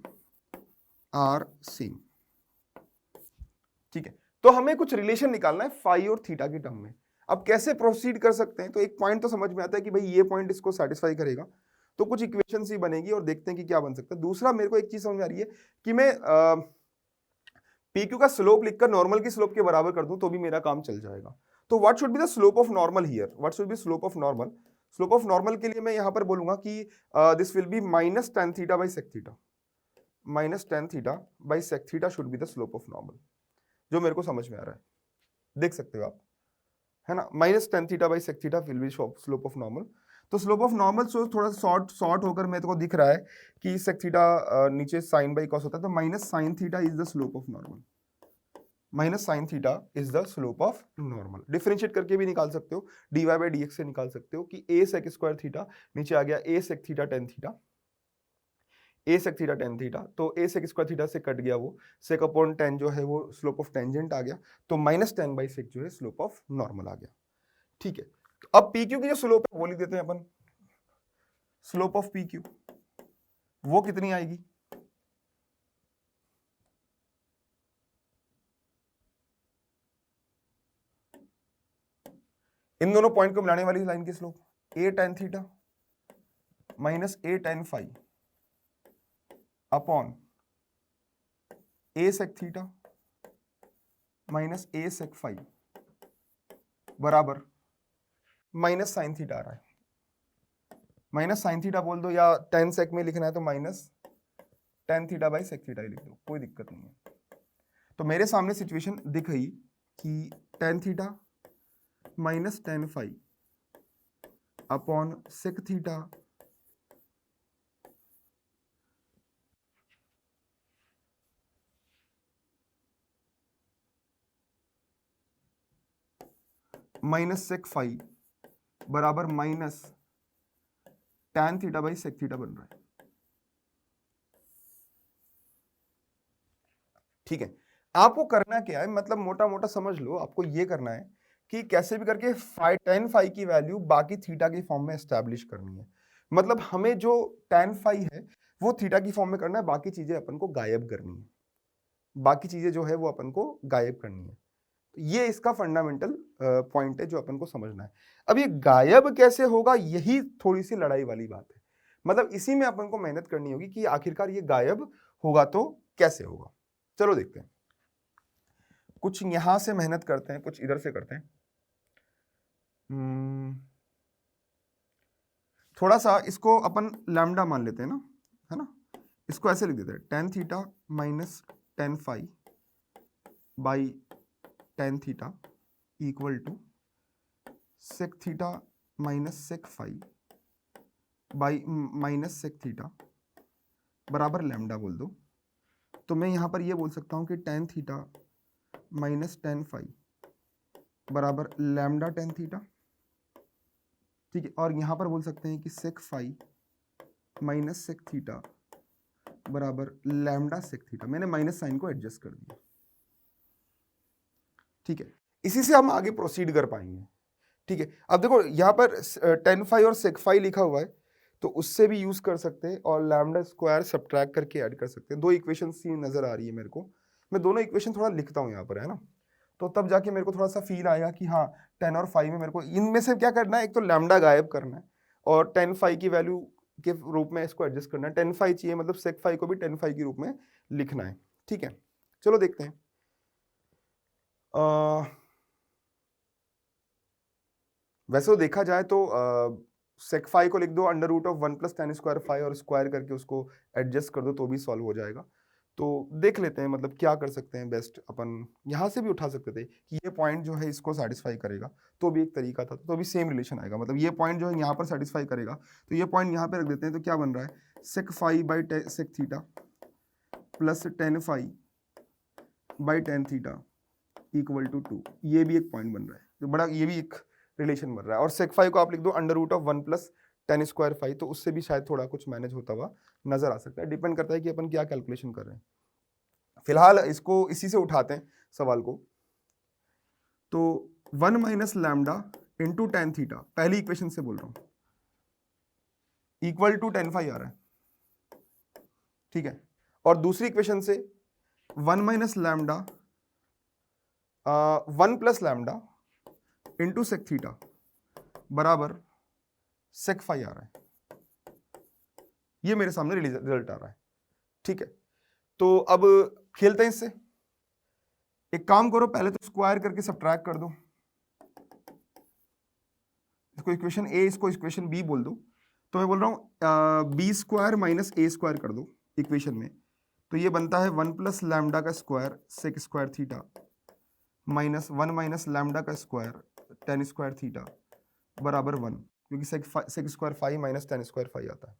ठीक है। तो हमें कुछ रिलेशन निकालना है फाई और थीटा की टर्म में। अब कैसे प्रोसीड कर सकते हैं, तो एक पॉइंट तो समझ में आता है कि भाई ये पॉइंट इसको सेटिस्फाई करेगा, तो कुछ इक्वेशन ही बनेगी और देखते हैं कि क्या बन सकता है। दूसरा मेरे को एक चीज समझ आ रही है कि मैं PQ का स्लोप लिखकर नॉर्मल की स्लोप के बराबर कर दूं तो भी मेरा काम चल जाएगा। तो what should be the slope of normal here, what should be slope of normal. Slope of normal के लिए मैं यहां पर बोलूंगा कि this will be minus tan theta by sec theta, minus tan theta by sec theta should be the slope of normal, जो मेरे को समझ में आ रहा है, देख सकते हो आप, है ना। Minus tan theta by sec theta will be slope of normal. तो स्लोप ऑफ नॉर्मल सो थोड़ा शॉर्ट होकर मेरे को दिख रहा है कि सेक थीटा नीचे साइन बाई कॉस होता है, तो minus sine theta is the slope of normal, minus sine theta is the slope of normal. Differentiate करके भी निकाल सकते हो, dy बाई dx से निकाल सकते हो कि a सेक स्क्वायर थीटा नीचे आ गया a sec theta tan theta, a sec theta tan theta, तो a सेक स्क्वायर थीटा से कट गया वो, सेक अपॉन टेन जो है वो स्लोप ऑफ टेंजेंट आ गया, तो माइनस टेन बाई सेक जो है स्लोप ऑफ नॉर्मल आ गया, ठीक है। तो अब PQ की जो स्लोप है वो लिख देते हैं अपन, स्लोप ऑफ PQ वो कितनी आएगी, इन दोनों पॉइंट को मिलाने वाली लाइन की slope a tan theta minus a tan phi upon a sec theta minus a sec phi बराबर माइनस साइन थीटा आ रहा है, माइनस साइन थीटा बोल दो, या टेन सेक में लिखना है तो minus tan theta by sec theta ही लिख दो, कोई दिक्कत नहीं है। तो मेरे सामने सिचुएशन दिख गई कि tan theta minus tan phi upon sec theta minus sec phi बराबर minus tan theta by sec theta बन रहा है, ठीक है। आपको करना क्या है, मतलब मोटा मोटा समझ लो, आपको ये करना है कि कैसे भी करके टेन फाई की वैल्यू बाकी थीटा की फॉर्म में एस्टैब्लिश करनी है। मतलब हमें जो टेन फाई है वो थीटा की फॉर्म में करना है, बाकी चीजें अपन को गायब करनी है, बाकी चीजें जो है वो अपन को गायब करनी है। ये इसका फंडामेंटल पॉइंट है जो अपन को समझना है। अब ये गायब कैसे होगा, यही थोड़ी सी लड़ाई वाली बात है, मतलब इसी में अपन को मेहनत करनी होगी कि आखिरकार ये गायब होगा तो कैसे होगा। चलो देखते हैं, कुछ यहां से मेहनत करते हैं, कुछ इधर से करते हैं। थोड़ा सा इसको अपन लैम्डा मान लेते हैं ना, है ना, इसको ऐसे लिख देते हैं tan theta minus tan phi by tan theta equal to sec theta minus sec phi by minus sec theta बराबर लैम्डा बोल दो। तो मैं यहाँ पर ये बोल सकता हूँ कि tan theta minus tan phi बराबर लैम्डा tan थीटा, ठीक है। और यहाँ पर बोल सकते हैं कि sec phi minus sec theta बराबर लैम्डा sec थीटा। मैंने माइनस साइन को एडजस्ट कर दिया, ठीक है। इसी से हम आगे प्रोसीड कर पाएंगे, ठीक है। अब देखो यहाँ पर tan फाई और sec फाई लिखा हुआ है, तो उससे भी यूज कर सकते हैं और लैम्डा स्क्वायर सब्ट्रैक्ट करके ऐड कर सकते हैं। दो इक्वेशन सी नजर आ रही है मेरे को, मैं दोनों इक्वेशन थोड़ा लिखता हूँ यहाँ पर, है ना, तो तब जाके मेरे को थोड़ा सा फील आएगा कि हाँ tan और फाई में मेरे को इनमें से क्या करना है, एक तो लैम्डा गायब करना है और tan फाई की वैल्यू के रूप में इसको एडजस्ट करना है। tan फाई चाहिए मतलब sec फाई को भी tan फाई के रूप में लिखना है, ठीक है। चलो देखते हैं। वैसे तो देखा जाए तो sec फाई को लिख दो under root of 1 plus tan square phi और स्क्वायर करके उसको एडजस्ट कर दो तो भी सॉल्व हो जाएगा। तो देख लेते हैं मतलब क्या कर सकते हैं बेस्ट। अपन यहाँ से भी उठा सकते थे कि ये पॉइंट जो है इसको सेटिस्फाई करेगा, तो भी एक तरीका था, तो भी सेम रिलेशन आएगा। मतलब ये पॉइंट जो है यहाँ पर सेटिस्फाई करेगा, तो ये पॉइंट यहाँ पे रख देते हैं। तो क्या बन रहा है, sec phi by sec theta plus tan phi by tan theta equal to 2। ये भी एक पॉइंट बन रहा है, तो बड़ा ये भी एक रिलेशन बन रहा है। और sec फाई को आप लिख दो under root of 1 plus tan square phi, तो उससे भी शायद थोड़ा कुछ मैनेज होता हुआ नजर आ सकता है। डिपेंड करता है कि अपन क्या कैलकुलेशन कर रहे हैं। फिलहाल इसको इसी से उठाते हैं सवाल को। तो 1 minus lambda into tan theta, पहली इक्वेशन से बोल रहा हूं, इक्वल टू tan फाई आ रहा है, ठीक है। और दूसरी इक्वेशन से 1 minus lambda 1 plus lambda into sec theta बराबर sec फाई आ रहा है। ये मेरे सामने रिजल्ट आ रहा है, ठीक है। तो अब खेलते हैं इससे। एक काम करो, पहले तो स्क्वायर करके सब्ट्रैक्ट कर दो। इसको इक्वेशन ए, इसको इक्वेशन बी बोल दो। तो मैं बोल रहा हूं b square minus a square कर दो इक्वेशन में। तो ये बनता है 1 प्लस लैम्डा का square sec square theta minus 1 minus lambda का स्क्वायर tan स्क्वायर थीटा बराबर 1, क्योंकि sec square phi minus tan square phi आता है।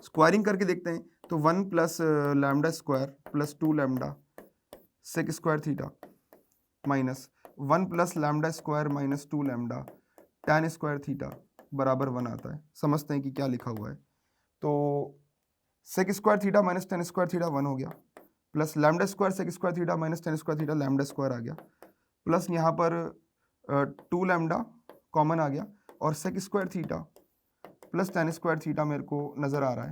स्क्वायरिंग करके देखते हैं, तो 1 plus lambda square plus 2 lambda sec square theta minus 1 plus lambda square minus 2 lambda tan square theta बराबर 1 आता है। समझते हैं कि क्या लिखा हुआ है। तो sec square theta minus tan square theta 1 हो गया, plus lambda square sec square theta minus tan square theta lambda square आ गया, प्लस यहाँ पर 2 लैम्डा कॉमन आ गया, और sec square theta plus tan square theta मेरे को नजर आ रहा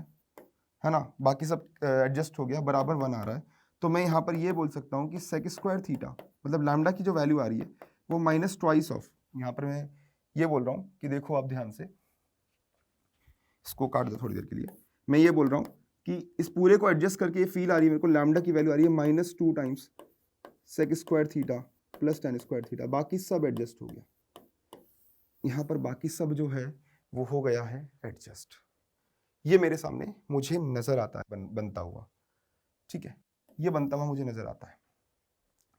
है ना, बाकी सब एडजस्ट हो गया, बराबर 1 आ रहा है। तो मैं यहाँ पर ये बोल सकता हूँ कि sec स्क्वायर थीटा मतलब लैम्डा की जो वैल्यू आ रही है वो माइनस ट्वाइस ऑफ, यहाँ पर मैं ये बोल रहा हूँ कि देखो आप ध्यान से, इसको काट दो थोड़ी देर के लिए। मैं ये बोल रहा हूँ कि इस पूरे को एडजस्ट करके ये फील आ रही है मेरे को, लैम्डा की वैल्यू आ रही है minus 2 times sec square theta plus tan square theta, बाकी सब एडजस्ट हो गया। यहाँ पर बाकी सब जो है वो हो गया है एडजस्ट। ये मेरे सामने मुझे नजर आता है बनता हुआ, ठीक है, ये बनता हुआ मुझे नजर आता है,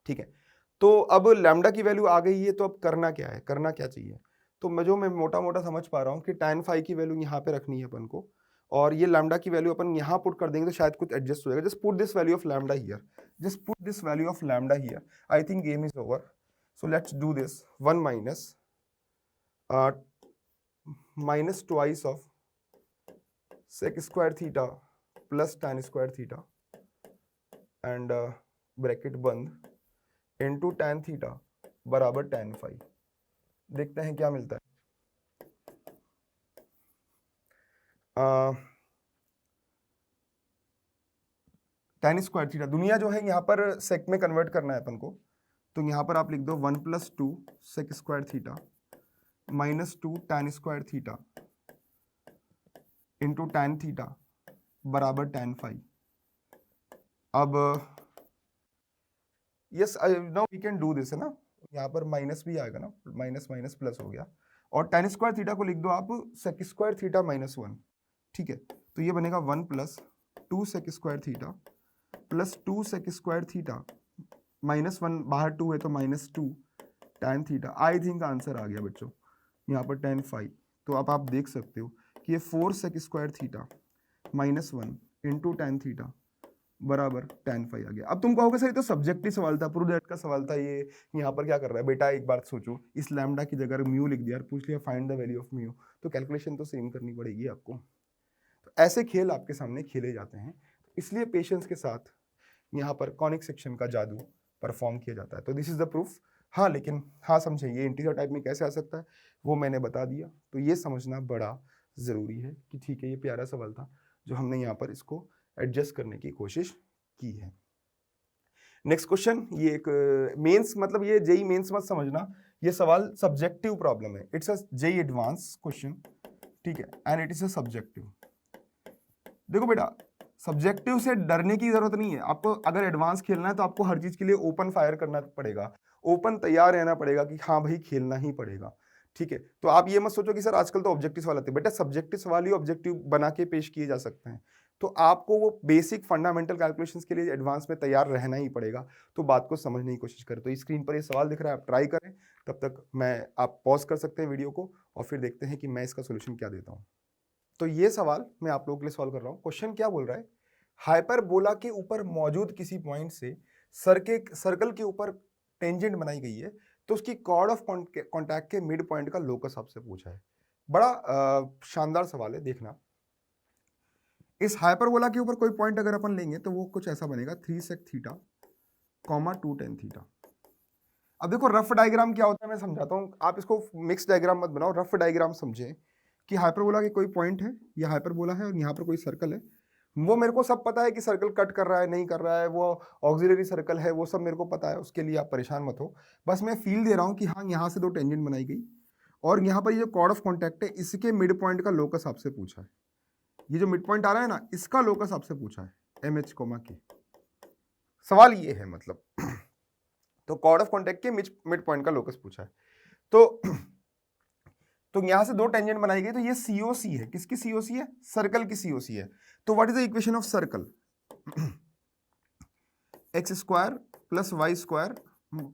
ठीक है। तो अब लैम्डा की वैल्यू आ गई है, तो अब करना क्या है, करना क्या चाहिए। तो मैं मोटा मोटा समझ पा रहा हूँ कि tan फाई की वैल्यू यहाँ पे रखनी है अपन को, और ये लैम्डा की वैल्यू अपन यहाँ पुट कर देंगे तो शायद कुछ एडजस्ट हो जाएगा। Just put this value of lambda here, just put this value of lambda here, I think game is over. So let's do this, 1 minus minus twice of sec square theta plus tan square theta and bracket बंद into tan theta बराबर tan phi. देखते हैं क्या मिलता है। tan square theta, दुनिया जो है यहाँ पर sec में कन्वर्ट करना है अपन को, तो यहाँ पर आप लिख दो 1 plus 2 sec square theta minus 2 tan square theta into tan theta बराबर tan फाई। अब yes now we can do this, है ना, यहाँ पर माइनस भी आएगा ना, माइनस माइनस प्लस हो गया, और tan स्क्वायर थीटा को लिख दो आप sec स्क्वायर थीटा माइनस 1, ठीक है। तो ये बनेगा 1 plus 2 sec square theta plus 2 sec square theta minus 1, बाहर 2 है तो minus 2 tan theta. I think answer आ गया बच्चों यहाँ पर tan phi। तो अब आप देख सकते हो कि ये 4 sec square theta minus 1 into tan theta बराबर tan phi आ गया। अब तुम कहोगे सर ये तो सब्जेक्टिव सवाल था, प्रूव दैट का सवाल था, ये यहाँ पर क्या कर रहा है बेटा? एक बार सोचो, इस लैम्डा की जगह म्यू लिख दिया और पूछ लिया find the value of mu, तो कैलकुलेशन तो सेम करनी पड़ेगी आपको। तो ऐसे खेल आपके सामने खेले जाते हैं, इसलिए पेशेंस के साथ यहाँ पर कॉनिक सेक्शन का जादू परफॉर्म किया जाता है। तो दिस इज द प्रूफ। हाँ लेकिन हाँ समझे ये इंटीजर टाइप में कैसे आ सकता है वो मैंने बता दिया। तो ये समझना बड़ा ज़रूरी है कि ठीक है ये प्यारा सवाल था जो हमने यहाँ पर इसको एडजस्ट करने की कोशिश की है। नेक्स्ट क्वेश्चन, ये एक मेंस, मतलब ये जेई मेंस मत समझना, ये सवाल सब्जेक्टिव प्रॉब्लम है। It's a JEE advance question, ठीक है, and it is a subjective. देखो बेटा सब्जेक्टिव से डरने की जरूरत नहीं है आपको। अगर एडवांस खेलना है तो आपको हर चीज के लिए ओपन फायर करना पड़ेगा, ओपन तैयार रहना पड़ेगा कि हाँ भाई खेलना ही पड़ेगा, ठीक है। तो आप ये मत सोचो कि सर आजकल तो ऑब्जेक्टिव सवाल आते हैं, बेटा सब्जेक्टिव सवाल ही ऑब्जेक्टिव बना के पेश किए जा सकते हैं। तो आपको वो बेसिक फंडामेंटल कैलकुलेशंस के लिए एडवांस में तैयार रहना ही पड़ेगा। तो बात को समझने की कोशिश करें। तो स्क्रीन पर ये सवाल दिख रहा है, आप ट्राई करें, तब तक आप पॉज कर सकते हैं वीडियो को और फिर देखते हैं कि मैं इसका सोल्यूशन क्या देता हूँ। तो ये सवाल मैं आप लोगों के लिए सॉल्व कर रहा हूँ। क्वेश्चन क्या बोल रहा है, हाइपरबोला के ऊपर मौजूद किसी पॉइंट से सर्कल के ऊपर टेंजेंट बनाई गई है, तो उसकी कॉर्ड ऑफ कॉन्टैक्ट के मिड पॉइंट का लोकस आपसे पूछा है। बड़ा शानदार सवाल है, देखना। इस हाइपरबोला के ऊपर कोई पॉइंट अगर अपन लेंगे तो वो कुछ ऐसा बनेगा 3 sec theta comma 2 tan theta. अब देखो रफ डायग्राम क्या होता है मैं समझाता हूँ, आप इसको मिक्स डायग्राम मत बनाओ, रफ डायग्राम समझे कि हाइपरबोला के कोई पॉइंट है, ये हाइपरबोला है और यहाँ पर कोई सर्कल है। वो मेरे को सब पता है कि सर्कल कट कर रहा है नहीं कर रहा है, वो ऑक्सिलरी सर्कल है, वो सब मेरे को पता है, उसके लिए आप परेशान मत हो। बस मैं फील दे रहा हूँ कि हाँ यहाँ से 2 टेंजेंट बनाई गई और यहाँ पर ये जो कॉर्ड ऑफ कॉन्टैक्ट है इसके मिड पॉइंट का लोकस आपसे पूछा है। ये जो मिड पॉइंट आ रहा है ना इसका लोकस आपसे पूछा है MH, के। सवाल ये है मतलब तो कॉर्ड ऑफ कॉन्टैक्ट के मिड पॉइंट का लोकस पूछा है। तो यहां से 2 टेंजेंट बनाई गई, तो ये COC है। किसकी COC है? सर्कल की COC है। तो what is the equation of circle? x square plus Y square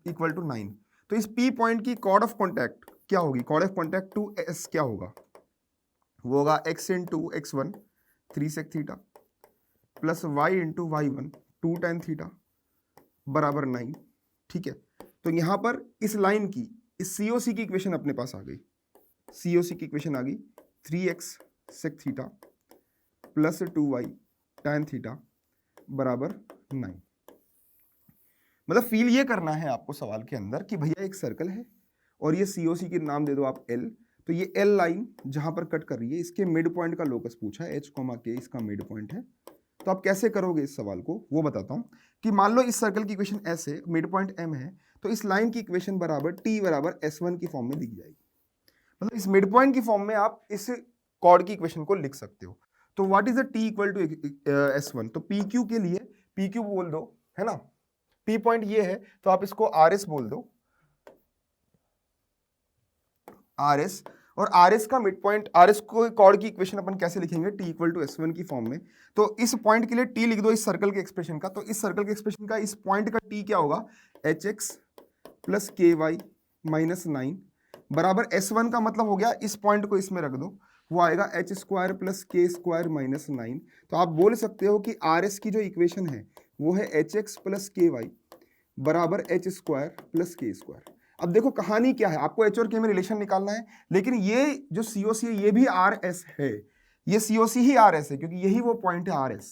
equal to 9। तो इस P पॉइंट की कॉर्ड ऑफ कॉन्टैक्ट क्या होगी? Chord of contact to S क्या होगा? वो होगा x into x1 3 sec theta plus y into y1 2 tan theta बराबर 9, ठीक है। तो यहां पर इस लाइन की इस COC की इक्वेशन अपने पास आ गई। COC की इक्वेशन आ गई 3x sec theta plus 2y tan theta बराबर 9। मतलब फील ये करना है आपको सवाल के अंदर कि भैया एक सर्कल है और ये COC के नाम दे दो आप L। तो ये L लाइन जहां पर कट कर रही है इसके मिड पॉइंट का लोकस पूछा है, H, K इसका मिड पॉइंट है। तो आप कैसे करोगे इस सवाल को वो बताता हूं कि मान लो इस सर्कल की इक्वेशन S है, मिड पॉइंट M है, तो इस लाइन की इक्वेशन बराबर T बराबर S1 की फॉर्म में लिखी जाएगी। मतलब इस मिड पॉइंट की फॉर्म में आप इस कॉर्ड की इक्वेशन को लिख सकते हो। तो what is the T equal to S1? तो PQ के लिए PQ बोल दो, है ना, P पॉइंट ये है तो आप इसको RS बोल दो, RS। और RS का मिड पॉइंट, RS को कॉर्ड की इक्वेशन अपन कैसे लिखेंगे? T इक्वल टू S1 की फॉर्म में। तो इस पॉइंट के लिए T लिख दो इस सर्कल के एक्सप्रेशन का। तो इस सर्कल के एक्सप्रेशन का इस पॉइंट का T क्या होगा? HX प्लस KY माइनस 9 बराबर S1 का मतलब हो गया, इस पॉइंट को इसमें रख दो, वो आएगा H square plus K square minus 9। तो आप बोल सकते हो कि RS की जो इक्वेशन है वो है HX प्लस KY बराबर H square plus K square. अब देखो कहानी क्या है, आपको H और K में रिलेशन निकालना है, लेकिन ये जो COC है ये भी RS है, ये COC ही RS है क्योंकि यही वो पॉइंट है RS।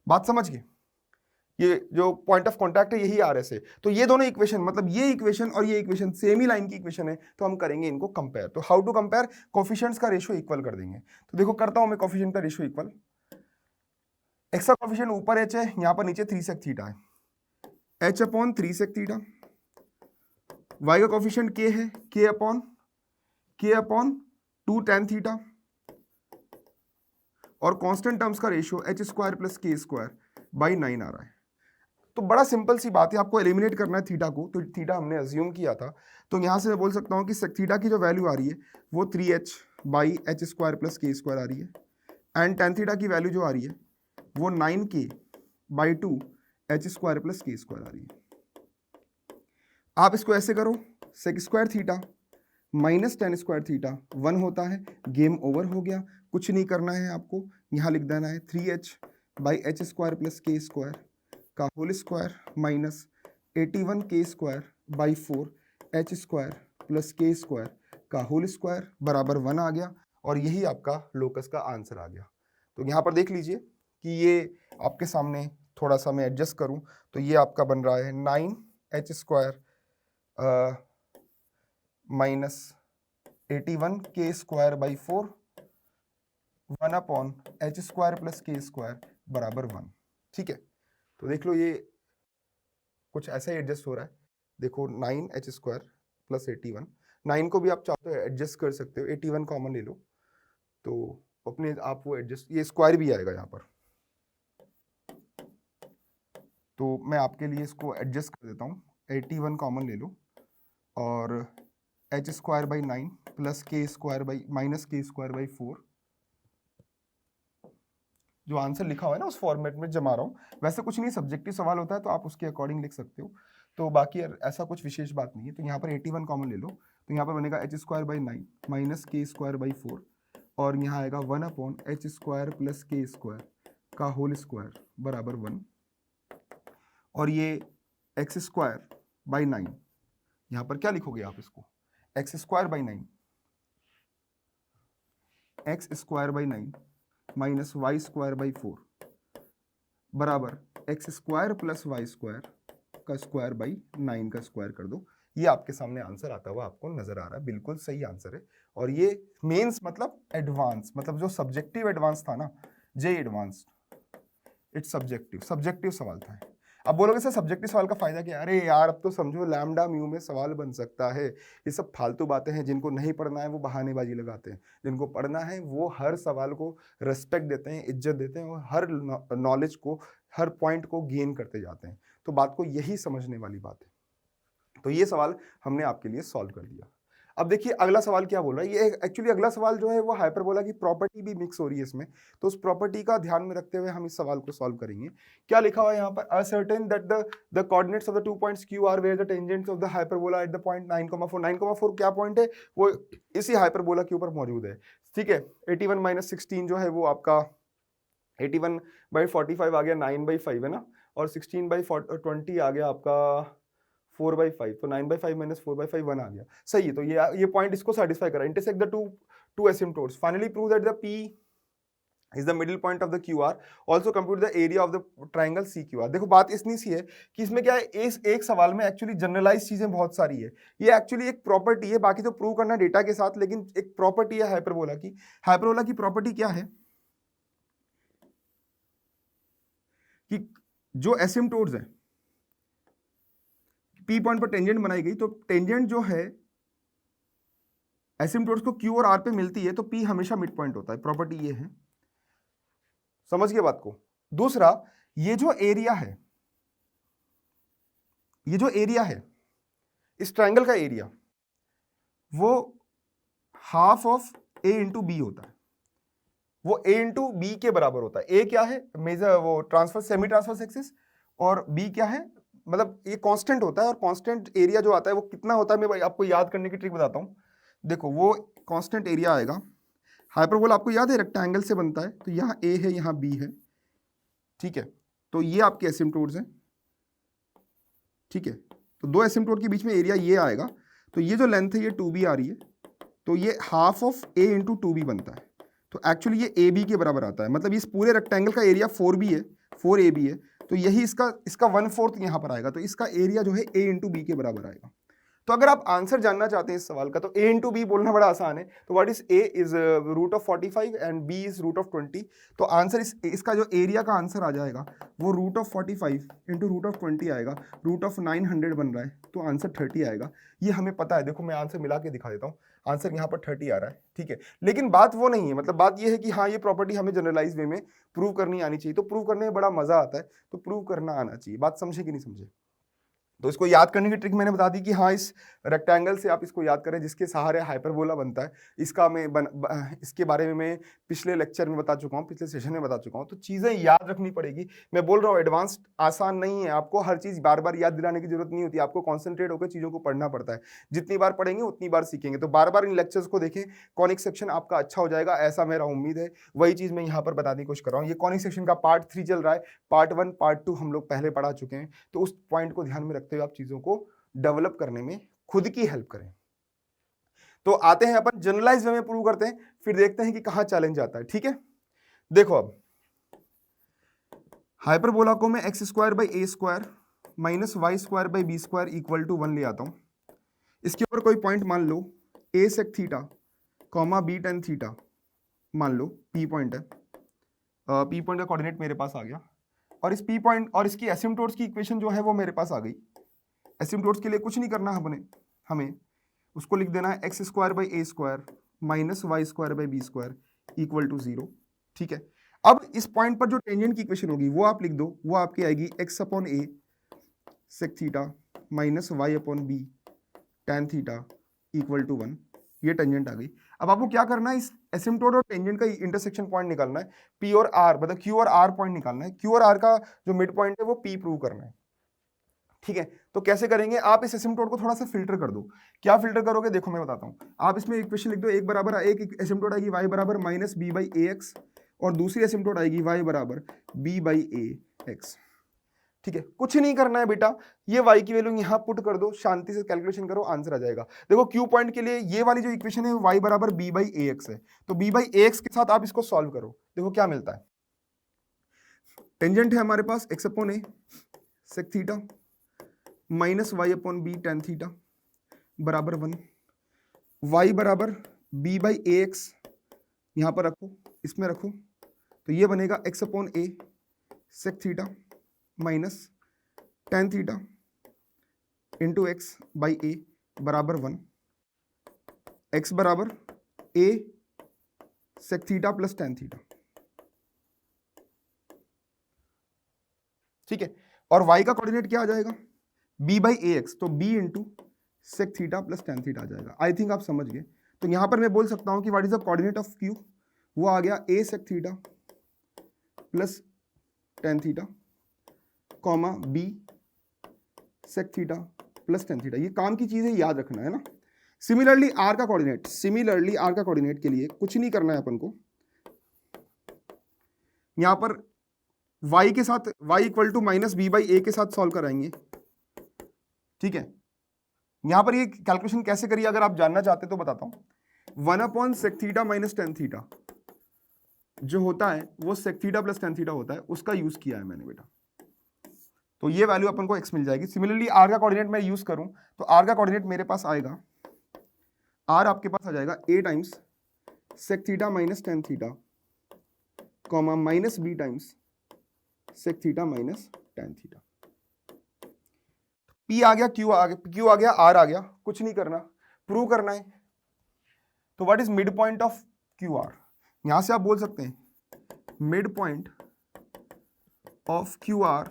बात समझ गए? ये जो पॉइंट ऑफ कॉन्टैक्ट है यही RS है। तो ये दोनों इक्वेशन, मतलब ये इक्वेशन और ये इक्वेशन सेम ही लाइन की इक्वेशन है, तो हम करेंगे इनको कंपेयर। तो हाउ टू कंपेयर? कोफिशिएंट्स का रेशियो इक्वल कर देंगे। तो देखो करता हूं मैं कोफिशिएंट का रेशियो इक्वल। x का कोफिशिएंट ऊपर h है, यहां पर नीचे 3 sec थीटा है, h upon 3 sec theta. y का कोफिशिएंट k है, k अपॉन 2 tan थीटा और कांस्टेंट टर्म्स का ratio h square plus k square by 9 आ रहा है। तो बड़ा सिंपल सी बात है, आपको एलिमिनेट करना है थीटा को, तो थीटा हमने अज्यूम किया था, तो यहाँ से मैं बोल सकता हूँ कि थीटा की जो वैल्यू आ रही है वो 3h by h square plus k square आ रही है, एंड टेन थीटा की वैल्यू जो आ रही है वो 9k by 2 h square plus k square आ रही है। आप इसको ऐसे करो, sec square theta minus tan square theta 1 होता है, गेम ओवर हो गया, कुछ नहीं करना है आपको, यहाँ लिख देना है 3h by h square plus k square का whole square minus 81k square by 4 h square plus k square का होल स्क्वायर बराबर 1 आ गया, और यही आपका लोकस का आंसर आ गया। तो यहाँ पर देख लीजिए कि ये आपके सामने थोड़ा सा मैं एडजस्ट करूँ तो ये आपका बन रहा है 9h square minus 81k square by 4 1 upon H square plus k square बराबर 1। ठीक है, तो देख लो ये कुछ ऐसा ही एडजस्ट हो रहा है। देखो 9h स्क्वायर प्लस 81, 9 को भी आप चाहते हो एडजस्ट कर सकते हो, 81 कॉमन ले लो तो अपने आप वो एडजस्ट, ये स्क्वायर भी आएगा यहाँ पर, तो मैं आपके लिए इसको एडजस्ट कर देता हूँ, 81 कॉमन ले लो और H square by 9 plus k square by minus के स्क्वायर बाई 4, जो आंसर लिखा हुआ है ना उस फॉर्मेट में जमा रहा हूँ। वैसे कुछ नहीं, सब्जेक्टिव सवाल होता है तो आप उसके अकॉर्डिंग लिख सकते हो, तो बाकी ऐसा कुछ विशेष बात नहीं है। तो यहाँ पर 81 कॉमन ले लो, तो यहाँ पर बनेगा एच स्क्वायर बाई 9 माइनस के स्क्वायर बाई 4, और यहाँ आएगा 1 upon H square plus k square का होल स्क्वायर बराबर 1, और ये एक्स स्क्वायर बाई 9, यहाँ पर क्या लिखोगे आप इसको, x square by 9, x square by 9 minus Y square by 4 बराबर x square plus Y square का स्क्वायर बाई 9 का स्क्वायर कर दो। ये आपके सामने आंसर आता हुआ आपको नजर आ रहा है, बिल्कुल सही आंसर है। और ये मेंस मतलब एडवांस, मतलब जो सब्जेक्टिव एडवांस था ना, जे एडवांस, इट्स सब्जेक्टिव सवाल था। अब बोलोगे सर सब्जेक्टिव सवाल का फायदा क्या है? अरे यार अब तो समझो लैम्डा म्यू में सवाल बन सकता है। ये सब फालतू बातें हैं, जिनको नहीं पढ़ना है वो बहानेबाजी लगाते हैं, जिनको पढ़ना है वो हर सवाल को रेस्पेक्ट देते हैं, इज्जत देते हैं, और हर नॉलेज को, हर पॉइंट को गेन करते जाते हैं। तो बात को यही समझने वाली बात है। तो ये सवाल हमने आपके लिए सॉल्व कर दिया। अब देखिए अगला सवाल क्या बोल रहा है, ये एक्चुअली अगला सवाल जो है वो हाइपरबोला की प्रॉपर्टी भी मिक्स हो रही है इसमें, तो उस प्रॉपर्टी का ध्यान में रखते हुए हम इस सवाल को सॉल्व करेंगे। क्या लिखा हुआ है यहाँ पर, ascertain that the coordinates of the 2 points Q are where the tangents of the hyperbola at the point 9,4। 9,4 क्या पॉइंट है, वो इसी हाइपरबोला के ऊपर मौजूद है। ठीक है, 81 माइनस 16 जो है वो आपका 81/45 आ गया 9/5 है ना, और 16/20 आ गया आपका 4/5, तो 9/5 माइनस 4/5 1 आ गया। सही है, तो ये पॉइंट इसको सेटिस्फाई करा। Intersect the two asymptotes, finally prove that the P is the middle point of the QR, also compute the area of the triangle CQR। देखो बात इतनी सी है कि इसमें क्या है, इस एक सवाल में एक्चुअली जनरलाइज चीजें बहुत सारी है। ये एक्चुअली एक प्रॉपर्टी है, बाकी तो प्रूव करना डेटा के साथ, लेकिन एक प्रॉपर्टी है हाइपरबोला की। हाइपरबोला की प्रॉपर्टी क्या है कि जो एसिम्पटोट्स है, P पॉइंट पर टेंजेंट बनाई गई, तो टेंजेंट जो है एसिम्पटोट्स को Q और R पे मिलती है, तो P हमेशा मिड पॉइंट होता है। प्रॉपर्टी ये है, समझ गए बात को। दूसरा, ये जो एरिया है, ये जो एरिया है इस ट्रायंगल का एरिया, वो half of A into b होता है, वो A इंटू बी के बराबर होता है। A क्या है, मेजर वो ट्रांसफर सेमी ट्रांसवर्स एक्सिस, और B क्या है, मतलब ये कांस्टेंट होता है, और कांस्टेंट एरिया जो आता है वो कितना होता है, मैं आपको याद करने की ट्रिक बताता हूं। देखो वो कांस्टेंट एरिया आएगा, हाइपरबोला आपको याद है रेक्टेंगल से बनता है, तो यहाँ A है यहाँ B है, ठीक है, तो ये आपके एसिम्पटोट्स हैं, ठीक है, तो दो एसिम्पटोट के बीच में एरिया ये आएगा, तो ये जो लेंथ है ये 2b आ रही है, तो ये half of A into 2b बनता है, तो एक्चुअली ये AB के बराबर आता है। मतलब इस पूरे रेक्टेंगल का एरिया 4b है, 4AB है, तो यही इसका 1/4 यहाँ पर आएगा, तो इसका एरिया जो है A इंटू बी के बराबर आएगा। तो अगर आप आंसर जानना चाहते हैं इस सवाल का तो a इंटू बी बोलना बड़ा आसान है। तो what is a is root of 45 and b is root of 20। तो आंसर इसका जो एरिया का आंसर आ जाएगा वो root of 45 into root of 20 आएगा, रूट ऑफ 900 बन रहा है तो आंसर 30 आएगा। ये हमें पता है, देखो मैं आंसर मिला के दिखा देता हूँ, आंसर यहाँ पर 30 आ रहा है, ठीक है। लेकिन बात वो नहीं है, मतलब बात ये है कि हाँ ये प्रॉपर्टी हमें जनरलाइज वे में प्रूव करनी आनी चाहिए। तो प्रूव करने में बड़ा मजा आता है, तो प्रूव करना आना चाहिए। बात समझे कि नहीं समझे? तो इसको याद करने की ट्रिक मैंने बता दी कि हाँ इस रेक्टेंगल से आप इसको याद करें जिसके सहारे हाइपरबोला बनता है। इसका इसके बारे में मैं पिछले लेक्चर में बता चुका हूँ, पिछले सेशन में बता चुका हूँ। तो चीज़ें याद रखनी पड़ेगी। मैं बोल रहा हूँ एडवांस आसान नहीं है, आपको हर चीज़ बार बार याद दिलाने की जरूरत नहीं होती, आपको कॉन्सेंट्रेट होकर चीज़ों को पढ़ना पड़ता है। जितनी बार पढ़ेंगे उतनी बार सीखेंगे। तो बार बार इन लेक्चर्स को देखें, कॉनिक सेक्शन आपका अच्छा हो जाएगा, ऐसा मेरा उम्मीद है। वही चीज़ मैं यहाँ पर बताने की कोशिश कर रहा हूँ। ये कॉनिक सेक्शन का पार्ट 3 चल रहा है, पार्ट 1 पार्ट 2 हम लोग पहले पढ़ा चुके हैं। तो उस पॉइंट को ध्यान में रखते हुए आप चीज़ों को डेवलप करने में खुद की हेल्प करें। तो आते हैं अपन जनरलाइज वे में प्रूव करते हैं, फिर देखते हैं कि कहां चैलेंज आता है, ठीक है। देखो अब हाइपरबोला को मैं x square by a square minus Y square by b square equal to 1 ले आता हूं। इसके ऊपर कोई पॉइंट मान लो a sec theta comma b tan theta, मान लो पी पॉइंट है। पी पॉइंट का कोऑर्डिनेट मेरे पास आ गया, और इस पी पॉइंट और इसकी एसिम्पटोट्स की इक्वेशन जो है वो मेरे पास आ गई। एसिम्पटोट्स के लिए कुछ नहीं करना हमें उसको लिख देना है x square by a square minus Y square by b square equal to 0, ठीक है। अब इस पॉइंट पर जो टेंजेंट की इक्वेशन होगी वो आप लिख दो, वो आपकी आएगी x upon a sec theta minus y upon b tan theta equal to 1। ये टेंजेंट आ गई। अब आपको क्या करना है, इस एसिम्पटोट और टेंजेंट का इंटरसेक्शन पॉइंट निकालना है, पी और आर, मतलब क्यू और आर पॉइंट निकालना है। क्यू और आर का जो मिड पॉइंट है वो पी प्रूव करना है, ठीक है। तो कैसे करेंगे, आप इस एसिम्पटोट को थोड़ा सा फिल्टर कर दो। क्या फिल्टर करोगे, देखो मैं बताता हूं। आप इसमें इक्वेशन लिख दो, एक बराबर एक एसिम्पटोट आएगी y बराबर minus b by a x, और दूसरी एसिम्पटोट आएगी y बराबर b बाई ए एक्स, ठीक है। कुछ नहीं करना है बेटा, ये y की वैल्यू यहां पुट कर दो, शांति से कैलकुलेशन करो, आंसर आ जाएगा। देखो क्यू पॉइंट के लिए ये वाली जो इक्वेशन है y बराबर b बाई ए एक्स है, तो b बाई ए एक्स के साथ आप इसको सॉल्व करो, देखो क्या मिलता है। टेंजेंट है हमारे पास x upon a sec theta minus y upon b tan theta बराबर 1, वाई बराबर बी बाई ए एक्स यहाँ पर रखो, इसमें रखो, तो ये बनेगा x upon a sec theta minus tan theta into x by a बराबर 1, एक्स बराबर ए sec theta plus tan theta, ठीक है। और y का कोऑर्डिनेट क्या आ जाएगा, b बाई ए एक्स, तो b into sec theta plus tan theta आ जाएगा। आई थिंक आप समझ गए। तो यहां पर मैं बोल सकता हूं कि what is the coordinate of q, वो आ गया a sec theta plus tan theta comma b sec theta plus tan theta. ये काम की चीज है, याद रखना है ना। सिमिलरली r का कोऑर्डिनेट के लिए कुछ नहीं करना है अपन को, यहां पर y के साथ y equal to minus b by a के साथ सॉल्व कराएंगे, ठीक है। यहां पर ये कैलकुलेशन कैसे करिए अगर आप जानना चाहते तो बताता हूं। 1 upon sec theta minus tan theta जो होता है वो sec theta plus tan theta होता है, उसका यूज किया है मैंने बेटा। तो ये वैल्यू अपन को x मिल जाएगी। सिमिलरली r का कोऑर्डिनेट मैं यूज करूं तो r का कोऑर्डिनेट मेरे पास आएगा, r आपके पास आ जाएगा a times sec theta minus tan theta comma minus b times sec theta minus tan theta. P आ गया, Q आ गया, R आ गया, कुछ नहीं करना, प्रूव करना है। तो what is mid point of QR, यहां से आप बोल सकते हैं mid point of QR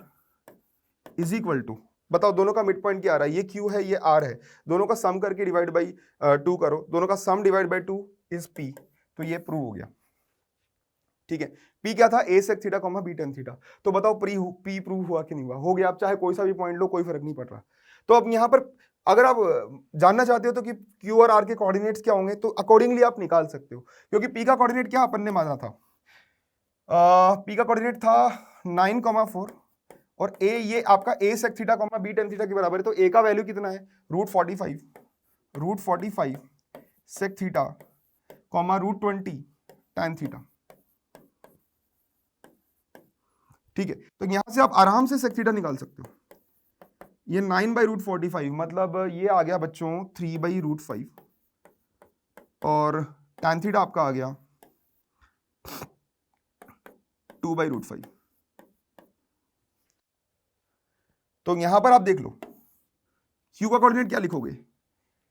is equal to, बताओ दोनों का मिड पॉइंट क्या आ रहा है, ये Q है ये R है, दोनों का सम करके डिवाइड बाई 2 करो, दोनों का सम डिवाइड बाई 2 इज P, तो ये प्रूव हो गया, ठीक है। P क्या था, a sec theta comma b tan theta. तो बताओ P प्रूव हुआ कि नहीं हुआ, हो गया। आप चाहे कोई सा भी पॉइंट लो, कोई फर्क नहीं पड़ रहा। तो अब यहाँ पर अगर आप जानना चाहते हो तो कि Q और R के कोऑर्डिनेट्स क्या होंगे, तो अकॉर्डिंगली आप निकाल सकते हो, क्योंकि P का कोऑर्डिनेट क्या अपन ने माना था, P का कोऑर्डिनेट था 9,4 और A ये आपका a sec theta comma b tan theta के बराबर है। तो A का वैल्यू कितना है, root 45 sec theta comma root 20 tan theta, ठीक है। तो यहां से आप आराम से सेक थीटा निकाल सकते हो, ये 9/√45 मतलब ये आ गया बच्चों 3/√5 और tan थीटा आपका आ गया 2/√5। तो यहां पर आप देख लो Q का कोऑर्डिनेट क्या लिखोगे,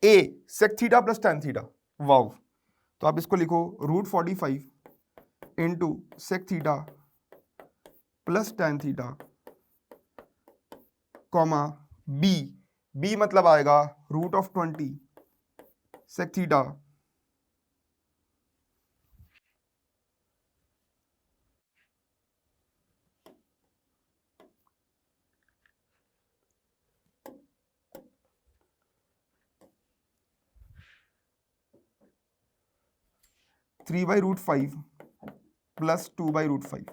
A sec theta plus tan theta, wow. तो आप इसको लिखो √45 into sec theta plus tan theta comma B मतलब आएगा √20 सेक थीटा (3/√5 प्लस 2/√5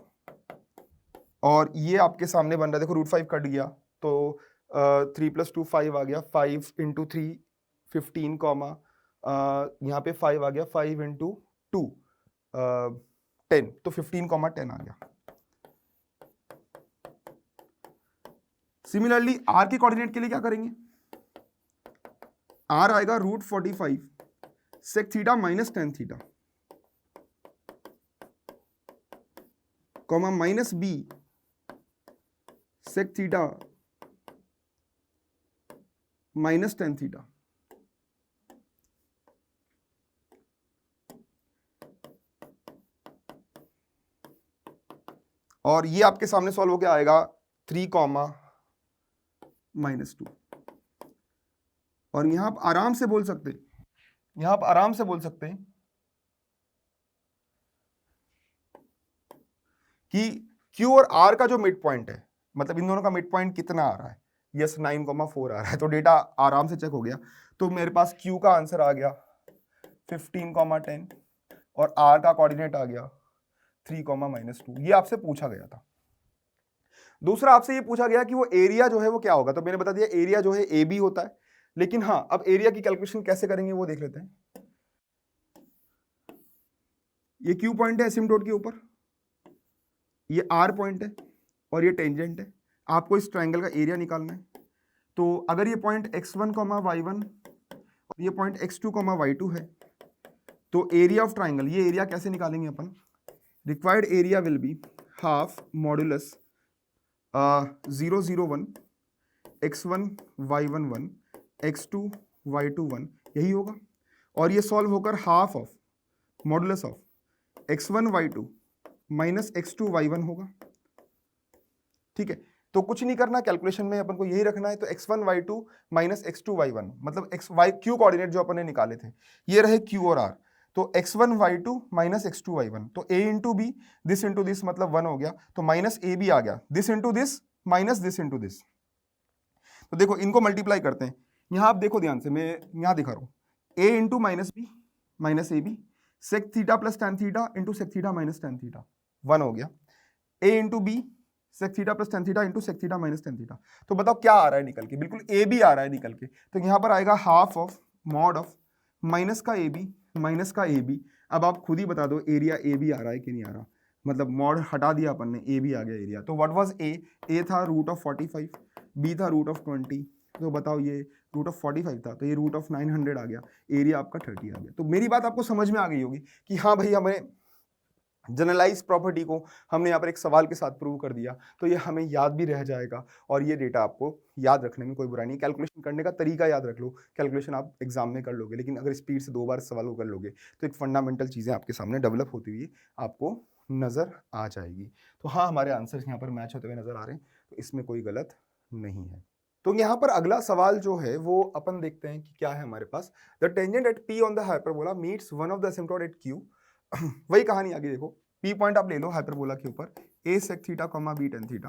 और ये आपके सामने बन रहा है, देखो √5 कट गया तो 3 + 2 5 आ गया, 5 × 3 15 कॉमा यहाँ पे 5 आ गया, 5 × 2 10, तो 15,10 आ गया। सिमिलरली आर के कोऑर्डिनेट के लिए क्या करेंगे, आर आएगा √45 sec theta minus tan theta comma minus B sec theta minus tan theta. और ये आपके सामने सॉल्व होकर आएगा 3, -2। और यहां आप आराम से बोल सकते हैं कि Q और R का जो मिड पॉइंट है, मतलब इन दोनों का मिड पॉइंट कितना आ रहा है, यस 9,4 आ रहा है, तो डेटा आराम से चेक हो गया। तो मेरे पास Q का आंसर आ गया 15,10 और R का कोऑर्डिनेट आ गया 3, -2। ये आपसे पूछा गया था। दूसरा आपसे ये पूछा गया कि वो एरिया जो है वो क्या होगा, तो मैंने बता दिया एरिया जो है AB होता है। लेकिन हाँ, अब एरिया की कैलकुलेशन कैसे करेंगे वो देख लेते हैं। ये Q पॉइंट है एसिम्प्टोट के ऊपर, ये R पॉइंट है और ये टेंजेंट है। आपको इस ट्रायंगल का एरिया निकालना है। तो अगर ये पॉइंट x1, y1 और ये पॉइंट x2, y2 है, तो एरिया ऑफ ट्रायंगल, ये एरिया कैसे निकालेंगे अपन, required area will be half modulus 001 x1 y1 1 x2 y2 1, यही होगा। और ये सॉल्व होकर half of modulus of x1 y2 minus x2 y1 होगा। ठीक है, तो कुछ नहीं करना, कैलकुलेशन में अपन को यही रखना है। तो x1 y2 minus x2 y1 मतलब x y q कोऑर्डिनेट जो अपन ने निकाले थे ये रहे q और r। तो x1 y2 minus x2 y1, तो a into b, this into this मतलब 1 हो गया, तो माइनस ए बी आ गया, this into this minus this into this. तो देखो इनको मल्टीप्लाई करते हैं। यहां आप देखो ध्यान से, मैं यहां दिखा रहा हूं, a into minus b minus a b sec theta plus tan theta into sec theta minus tan theta 1 हो गया, a into b sec theta plus tan theta into sec theta minus tan theta. तो बताओ क्या आ रहा है निकल के, बिल्कुल ए बी आ रहा है निकल के। तो यहां पर आएगा half of mod of minus का ए बी माइनस का ए बी। अब आप खुद ही बता दो एरिया ए बी आ रहा है कि नहीं आ रहा, मतलब मॉड हटा दिया अपन ने, ए बी आ गया एरिया। तो व्हाट वाज ए था √45, बी था √20, तो बताओ ये √45 था, तो ये √900 आ गया, एरिया आपका 30 आ गया। तो मेरी बात आपको समझ में आ गई होगी कि हाँ भाई हमें जनरलाइज प्रॉपर्टी को हमने यहाँ पर एक सवाल के साथ प्रूव कर दिया, तो ये हमें याद भी रह जाएगा और ये डेटा आपको याद रखने में कोई बुराई नहीं। कैलकुलेशन करने का तरीका याद रख लो, कैलकुलेशन आप एग्जाम में कर लोगे, लेकिन अगर स्पीड से 2 बार सवाल को कर लोगे तो एक फंडामेंटल चीज़ें आपके सामने डेवलप होती हुई आपको नज़र आ जाएगी। तो हाँ, हमारे आंसर्स यहाँ पर मैच होते हुए नजर आ रहे हैं, तो इसमें कोई गलत नहीं है। तो यहाँ पर अगला सवाल जो है वो अपन देखते हैं कि क्या है हमारे पास। The tangent at P on the hyperbola meets one of the asymptote at Q। वही कहानी आगे देखो, P पॉइंट आप ले लो हाइपरबोला के ऊपर, a sec theta comma b tan theta.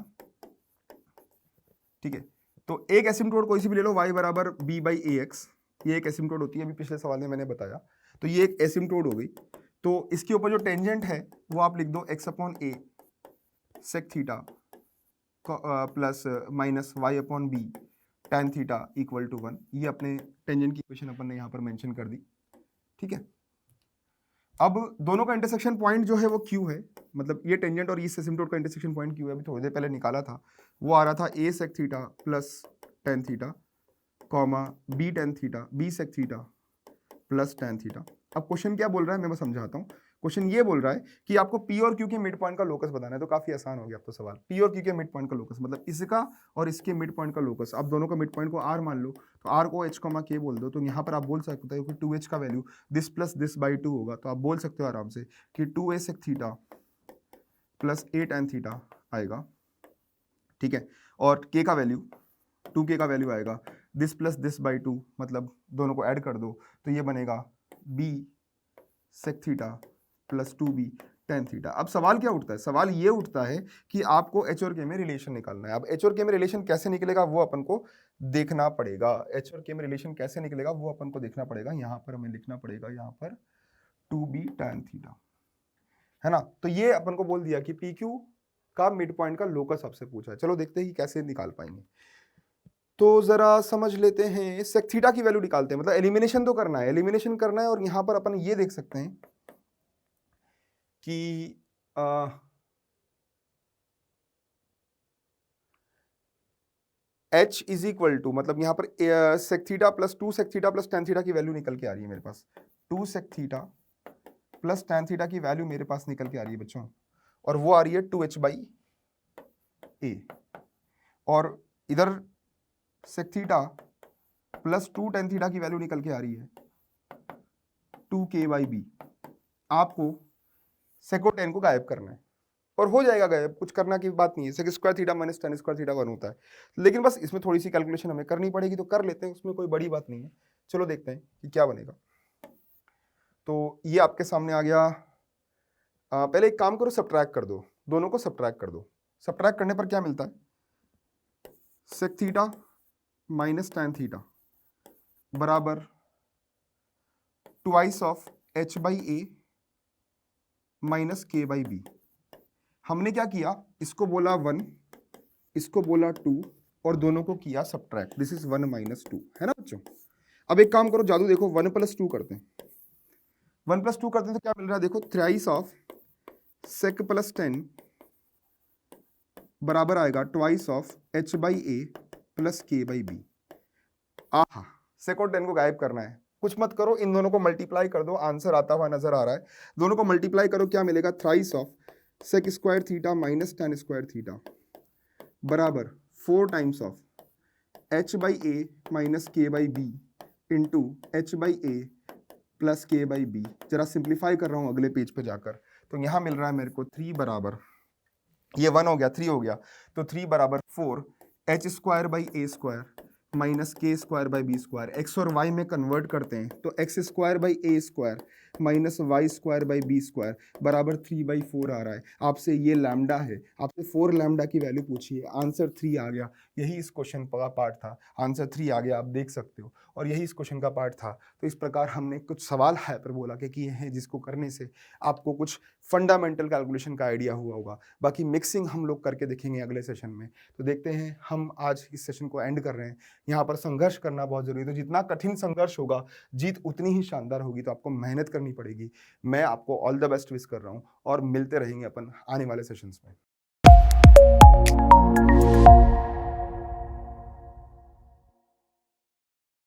ठीक है, तो एक एसिम्प्टोट कोई सी भी ले लो, y बराबर b/ax, ये एक एसिम्प्टोट होती है, अभी पिछले सवाल में मैंने बताया। तो ये एक एसिम्प्टोट हो गई। तो इसके ऊपर जो टेंजेंट है वो आप लिख दो x/a sec theta plus minus y/b tan theta equal to 1। ये अपने टेंजेंट की इक्वेशन अपन ने यहाँ पर मेंशन कर दी। ठीक है, अब दोनों का इंटरसेक्शन पॉइंट जो है वो Q है, मतलब ये टेंजेंट और इस एसिम्प्टोट का इंटरसेक्शन पॉइंट Q है। अभी थोड़ी देर पहले निकाला था, वो आ रहा था a sec theta plus tan theta comma b tan theta b sec theta plus tan theta. अब क्वेश्चन क्या बोल रहा है मैं समझाता हूँ। क्वेश्चन ये बोल रहा है कि आपको P और Q के मिड पॉइंट का लोकस बताना है, तो काफी आसान हो गया अब तो सवाल। P और Q के मिड पॉइंट का लोकस मतलब इसका और इसके मिड पॉइंट का लोकस। आप दोनों का मिड पॉइंट को R मान लो, तो R को h, k बोल दो, तो यहाँ पर आप बोल सकते हो कि 2h का value this plus this by 2 होगा। तो आप बोल सकते हो आराम से कि 2a sec theta plus a tan theta आएगा, ठीक है। और k का वैल्यू 2k का वैल्यू आएगा दिस प्लस दिस बाई 2, मतलब दोनों को ऐड कर दो तो ये बनेगा b sec theta plus 2b tan theta. अब सवाल क्या उठता है? सवाल ये उठता है कि आपको h और k में रिलेशन निकालना है। अब h और k में रिलेशन कैसे निकलेगा वो अपन को देखना पड़ेगा। h और k में रिलेशन कैसे निकलेगा वो अपन को देखना पड़ेगा। यहाँ पर हमें लिखना पड़ेगा यहाँ पर 2b tan थीटा, है ना। तो ये अपन को बोल दिया कि PQ का मिड पॉइंट का लोकस आपसे पूछा है। चलो देखते हैं कि कैसे निकाल पाएंगे। तो जरा समझ लेते हैं, सेक थीटा की वैल्यू निकालते हैं, मतलब एलिमिनेशन तो करना है, एलिमिनेशन करना है। और यहाँ पर अपन ये देख सकते हैं कि h इज इक्वल टू, मतलब यहाँ पर sec theta plus 2 sec theta plus tan theta की वैल्यू निकल के आ रही है मेरे पास। 2 sec theta plus tan theta की वैल्यू मेरे पास निकल के आ रही है बच्चों, और वो आ रही है 2h बाई ए। और इधर sec theta plus 2 tan theta की वैल्यू निकल के आ रही है 2k बाई बी। आपको सेक और tan को गायब करना है और हो जाएगा गायब, कुछ करना की बात नहीं है। Sec square theta minus tan square theta 1 होता है, लेकिन बस इसमें थोड़ी सी कैलकुलेशन हमें करनी पड़ेगी, तो कर लेते हैं, उसमें कोई बड़ी बात नहीं है। चलो देखते हैं कि क्या बनेगा। तो ये आपके सामने आ गया। पहले एक काम करो, सब्ट्रैक्ट कर दो, दोनों को सब्ट्रैक्ट कर दो। सब्ट्रैक्ट करने पर क्या मिलता है? Sec theta minus tan theta बराबर twice of h by a minus k by b. हमने क्या किया, इसको बोला 1, इसको बोला 2 और दोनों को किया सब्ट्रैक्ट। दिस इज 1 माइनस 2, है ना बच्चों। अब एक काम करो, जादू देखो, 1 प्लस 2 करते हैं। 1 प्लस 2 करते हैं तो क्या मिल रहा है? देखो, थ्राइस ऑफ सेक प्लस 10 बराबर आएगा twice of h by a plus k by b. आहा, सेक और 10 को गायब करना है, कुछ मत करो, इन दोनों को मल्टीप्लाई कर दो, आंसर आता हुआ नजर आ रहा है। दोनों को मल्टीप्लाई करो, क्या मिलेगा? Thrice of sec square theta minus tan square theta बराबर 4 times of h by a minus k by b into h by a plus k by b. जरा सिंप्लीफाई कर रहा हूं अगले पेज पे जाकर, तो यहां मिल रहा है मेरे को 3 बराबर, ये 1 हो गया, 3 हो गया, तो 3 बराबर 4 h square by a square minus k square by b square. X और वाई में कन्वर्ट करते हैं तो x square by a square minus Y square by b square बराबर 3/4 आ रहा है। आपसे ये लैम्डा है, आपसे 4 लैम्डा की वैल्यू पूछी है, आंसर 3 आ गया। यही इस क्वेश्चन का पार्ट था, आंसर 3 आ गया, आप देख सकते हो, और यही इस क्वेश्चन का पार्ट था। तो इस प्रकार हमने कुछ सवाल हाइपरबोला के किए हैं, जिसको करने से आपको कुछ फंडामेंटल कैलकुलेशन का आइडिया हुआ होगा। बाकी मिक्सिंग हम लोग करके देखेंगे अगले सेशन में। तो देखते हैं, हम आज इस सेशन को एंड कर रहे हैं। यहाँ पर संघर्ष करना बहुत जरूरी है, तो जितना कठिन संघर्ष होगा जीत उतनी ही शानदार होगी, तो आपको मेहनत करनी पड़ेगी। मैं आपको ऑल द बेस्ट विश कर रहा हूँ और मिलते रहेंगे अपन आने वाले सेशंस में।